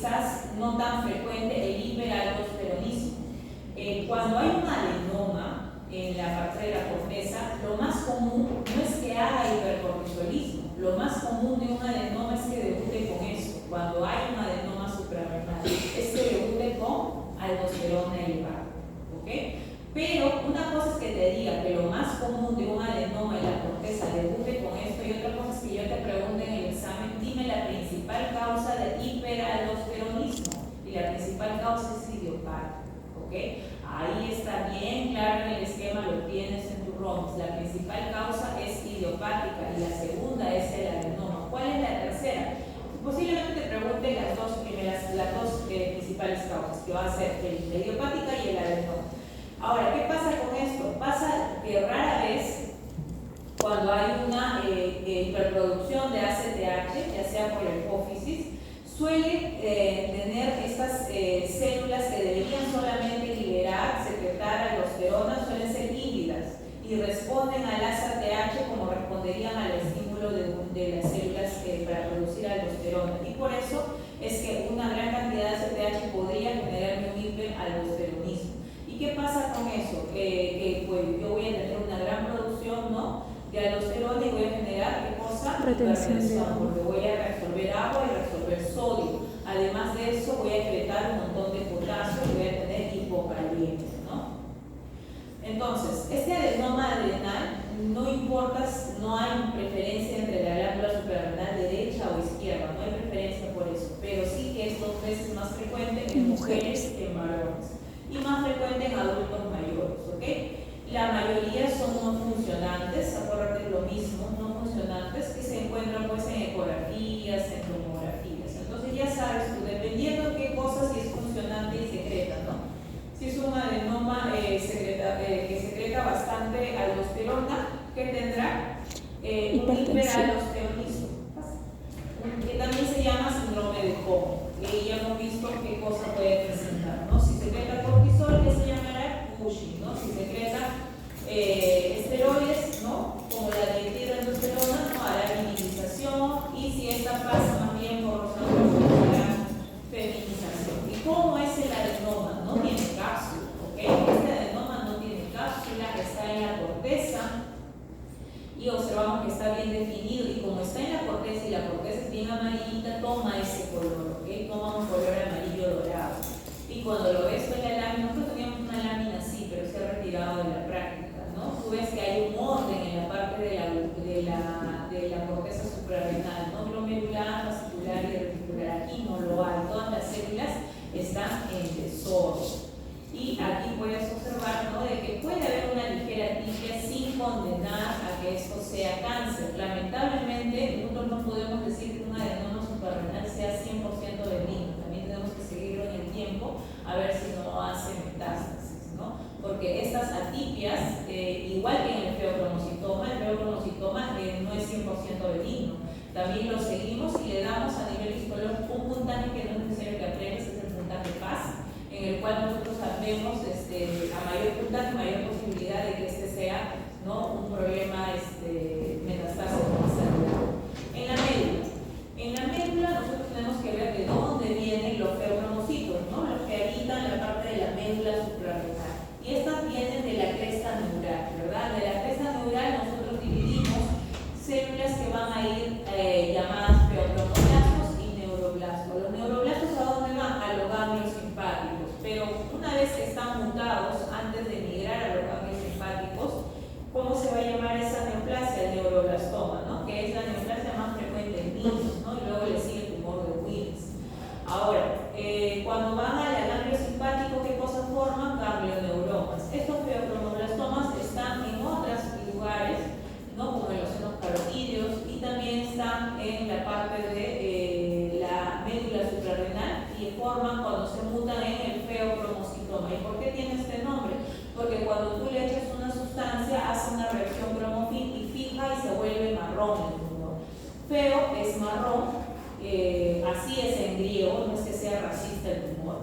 quizás no tan frecuente, el hiperaldosteronismo. Cuando hay un adenoma en la parte de la corteza, lo más común no es que haga hipercortisolismo, lo más común de un adenoma es que debute con eso. Cuando hay un adenoma suprarrenal, es que debute con aldosterona elevada, ¿ok? Pero una cosa es que te diga que lo más común de un adenoma en la corteza debute con esto, y otra cosa es que yo te pregunte en el examen, dime la principal causa de hiperaldosteronismo, y la principal causa es idiopática, ¿ok? Ahí está bien claro en el esquema, lo tienes en tu ROMS. La principal causa es idiopática y la segunda es el adenoma. ¿Cuál es la tercera? Posiblemente te pregunten las dos principales causas, que va a ser la idiopática y el adenoma. Ahora, ¿qué pasa con esto? Pasa que rara vez, cuando hay una hiperproducción de ACTH, ya sea por la hipófisis, suele tener estas células que deberían solamente liberar, secretar aldosterona, suelen ser híbridas y responden al ACTH como responderían al estímulo de las células para producir aldosterona. Y por eso es que una gran cantidad de ACTH podría generarme un hiperaldosteronismo. ¿Y qué pasa con eso? Pues yo voy a tener una gran producción, ¿no?, de aldosterona y voy a generar, ¿qué cosa? Retención de agua. Porque voy a reabsorber agua y reabsorber sodio. Además de eso, voy a excretar un montón de potasio y voy a tener hipocalemias, ¿no? Entonces, este adenoma adrenal, no importa, no hay preferencia entre la glándula suprarrenal derecha o izquierda, no hay preferencia por eso, pero sí que es 2 veces más frecuente en mujeres que en varones y más frecuente en adultos mayores, ¿ok? La mayoría son no funcionantes, acuérdate lo mismo, no funcionantes, que se encuentran pues en ecografías, en tomografías. Entonces ya sabes tú, dependiendo qué cosas, si es funcionante y secreta, ¿no? Si es un adenoma que secreta bastante aldosterona, ¿qué tendrá? Un hiperaldosteronismo, que también se llama síndrome de Cohen. Y ya hemos visto qué cosa puede presentar, ¿no? Si secreta cortisol, ¿qué se llamará? Cushing, ¿no? Si secreta esteroides, ¿no?, como la dihidroaldosterona, ¿no?, hará minimización, y si esta pasa más bien por los hará feminización. ¿Y cómo es el adenoma? No tiene cápsula, ¿ok? Este adenoma no tiene cápsula, está en la corteza, y observamos que está bien definido, y como está en la corteza y la corteza es bien amarillita, toma ese color, ¿ok? Toma un color amarillo dorado. Y cuando lo ves en la lámina, nosotros teníamos una lámina así, pero se ha retirado de la práctica, ¿no? Tú ves que hay un orden en la parte de la corteza suprarrenal, ¿no? Glomerular, vascular y reticular. Aquí no lo hay, todas las células están en desorden. Y aquí puedes observar, ¿no?, de que puede haber una ligera atipia sin condenar a que esto sea cáncer. Lamentablemente, nosotros no podemos decir que un adenoma suprarrenal sea 100% benigno. También tenemos que seguirlo en el tiempo a ver si no hace metástasis, ¿no? Porque estas atipias, igual que en el feocromocitoma no es 100% benigno. También lo seguimos y le damos a nivel histológico un puntaje que no es necesario que aprendas, es el puntaje PAS, en el cual nosotros sabemos a mayor puntaje, mayor posibilidad de que este sea, ¿no?, un problema metastásico celular. En la médula nosotros tenemos que ver de dónde vienen los feocromocitos, ¿no?, los que habitan la parte de la médula suprarrenal. Y estas vienen de la cresta neural, ¿verdad? De la cresta neural nosotros dividimos células que van a ir llamadas feocromoblastos y neuroblastos. Los neuroblastos, ¿a dónde van? A los ganglios simpáticos. Pero una vez que están mutados, antes de migrar a los ganglios simpáticos, ¿cómo se va a llamar esa neoplasia? El neuroblastoma, ¿no?, que es la neoplasia más frecuente en niños, ¿no? Y luego le sigue el tumor de Willis. Ahora, cuando van al ganglio simpático, ¿qué cosas forman? Ganglioneuromas. Estos feocromoblastomas están en otros lugares, ¿no?, como en los senos carotídeos, y también están en la parte de la médula suprarrenal y forman cuando se mutan en el feocromocitoma. ¿Y por qué tiene este nombre? Porque cuando tú le echas una sustancia, hace una reacción cromofil y fija y se vuelve marrón el tumor. Feo es marrón, así es en griego, no es que sea racista el tumor.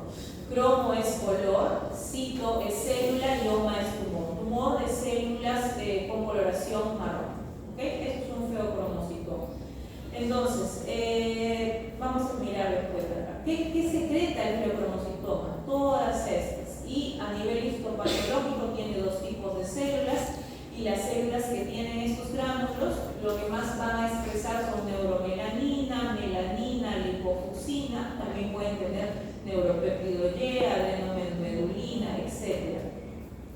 Cromo es color, cito es célula y oma es tumor. Tumor de células con coloración marrón. ¿Okay? Esto es un feocromocitoma. Entonces, vamos a mirar después de acá. ¿Qué secreta el feocromocitoma? Todas estas. Y a nivel histopatológico tiene dos tipos de células, y las células que tienen estos gránulos lo que más van a expresar son neuromelanina, melanina, lipofucina, también pueden tener neuropéptido Y, adenomedulina, etc.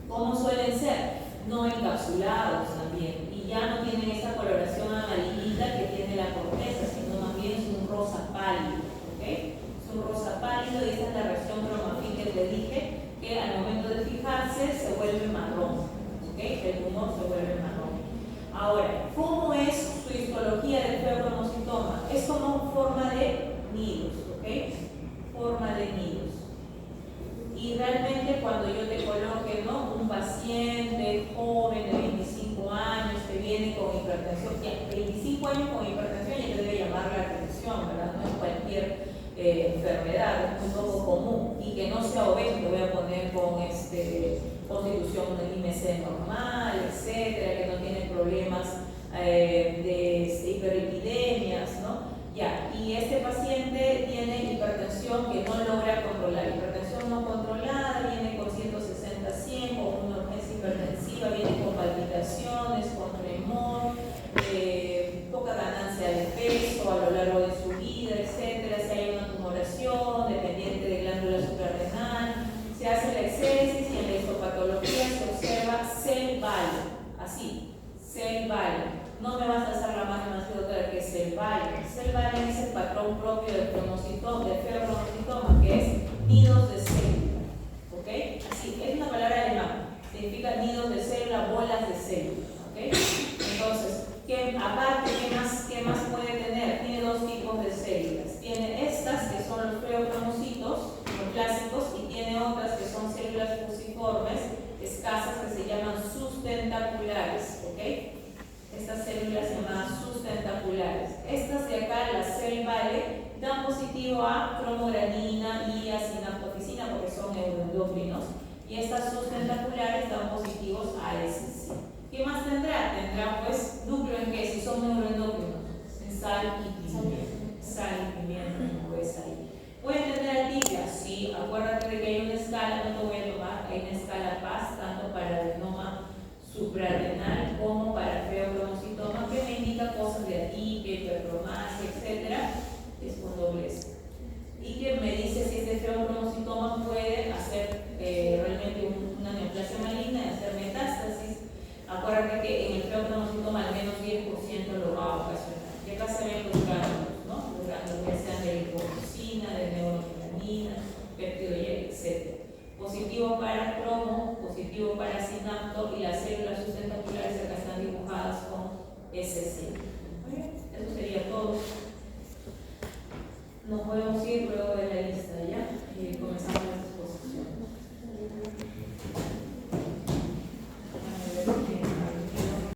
¿Cómo suelen ser? No encapsulados también, y ya no tienen esa coloración amarillita que tiene la corteza, sino más bien es un rosa pálido, ¿ok? Es un rosa pálido, y esa es la reacción cromafil que te dije, que al momento de fijarse se vuelve marrón, ¿ok? El tumor se vuelve marrón. Ahora, ¿cómo es su histología del feocromocitoma? Es como forma de nidos, ¿ok? Forma de nidos. Y realmente cuando yo te coloque, ¿no?, un paciente joven de 25 años que viene con hipertensión, ya 25 años con hipertensión ya te debe llamar la atención, ¿verdad? No es cualquier enfermedad, es muy poco común, y que no sea obeso, te voy a poner con constitución del IMC normal, etcétera, que no tiene problemas de hiperlipidemias, ¿no? Ya, y este paciente tiene hipertensión que no logra controlar, hipertensión no controlada, viene con 160-100, con una urgencia hipertensiva, viene con palpitaciones, con tremor, poca ganancia de peso a lo largo de su vida, etcétera. Si hay una tumoración dependiente de glándula suprarrenal, se hace la exéresis y en la histopatología se observa cell value, así, cell value. No me vas a hacer la más demasiado clara que es cell value. Cell value es el patrón propio del feocromocitoma, que es nidos de célula, ¿ok? Así, es una palabra alemana, significa nidos de célula, bolas de célula, ¿ok? Entonces, aparte, ¿qué más puede tener? Tiene dos tipos de células. Tiene estas que son los feocromocitos, los clásicos, y tiene otras que son células fusiformes, escasas, que se llaman sustentaculares, ¿ok? Estas células llamadas sustentaculares. Estas de acá, las cell vale, dan positivo a cromoranina y a sinaptofisina porque son neuroendocrinos, y estas sustentaculares dan positivos a SC. ¿Qué más tendrá? Tendrá pues núcleo en que si son neuroendocrinos, en sal y pimienta. Sal y pimienta, como ves ahí. ¿Pueden tener atípica? Sí, acuérdate de que hay una escala, no te voy a tomar, hay una escala PAS, tanto para adenoma suprarrenal como para feocromocitoma, que me indica cosas de atipia, hipercromasia, etc. Es con doble S. Y que me dice si este feocromocitoma puede hacer realmente una neoplasia maligna y hacer metástasis. Acuérdate que en el feocromocitoma al menos 10% lo va a ocasionar. Y acá se ven los gránulos, ¿no? Los gránulos ya sean de lipofucina, de neuromelanina, péptido Y, etc. Positivo para cromo, positivo para sinapto, y las células sustentaculares acá están dibujadas con SC.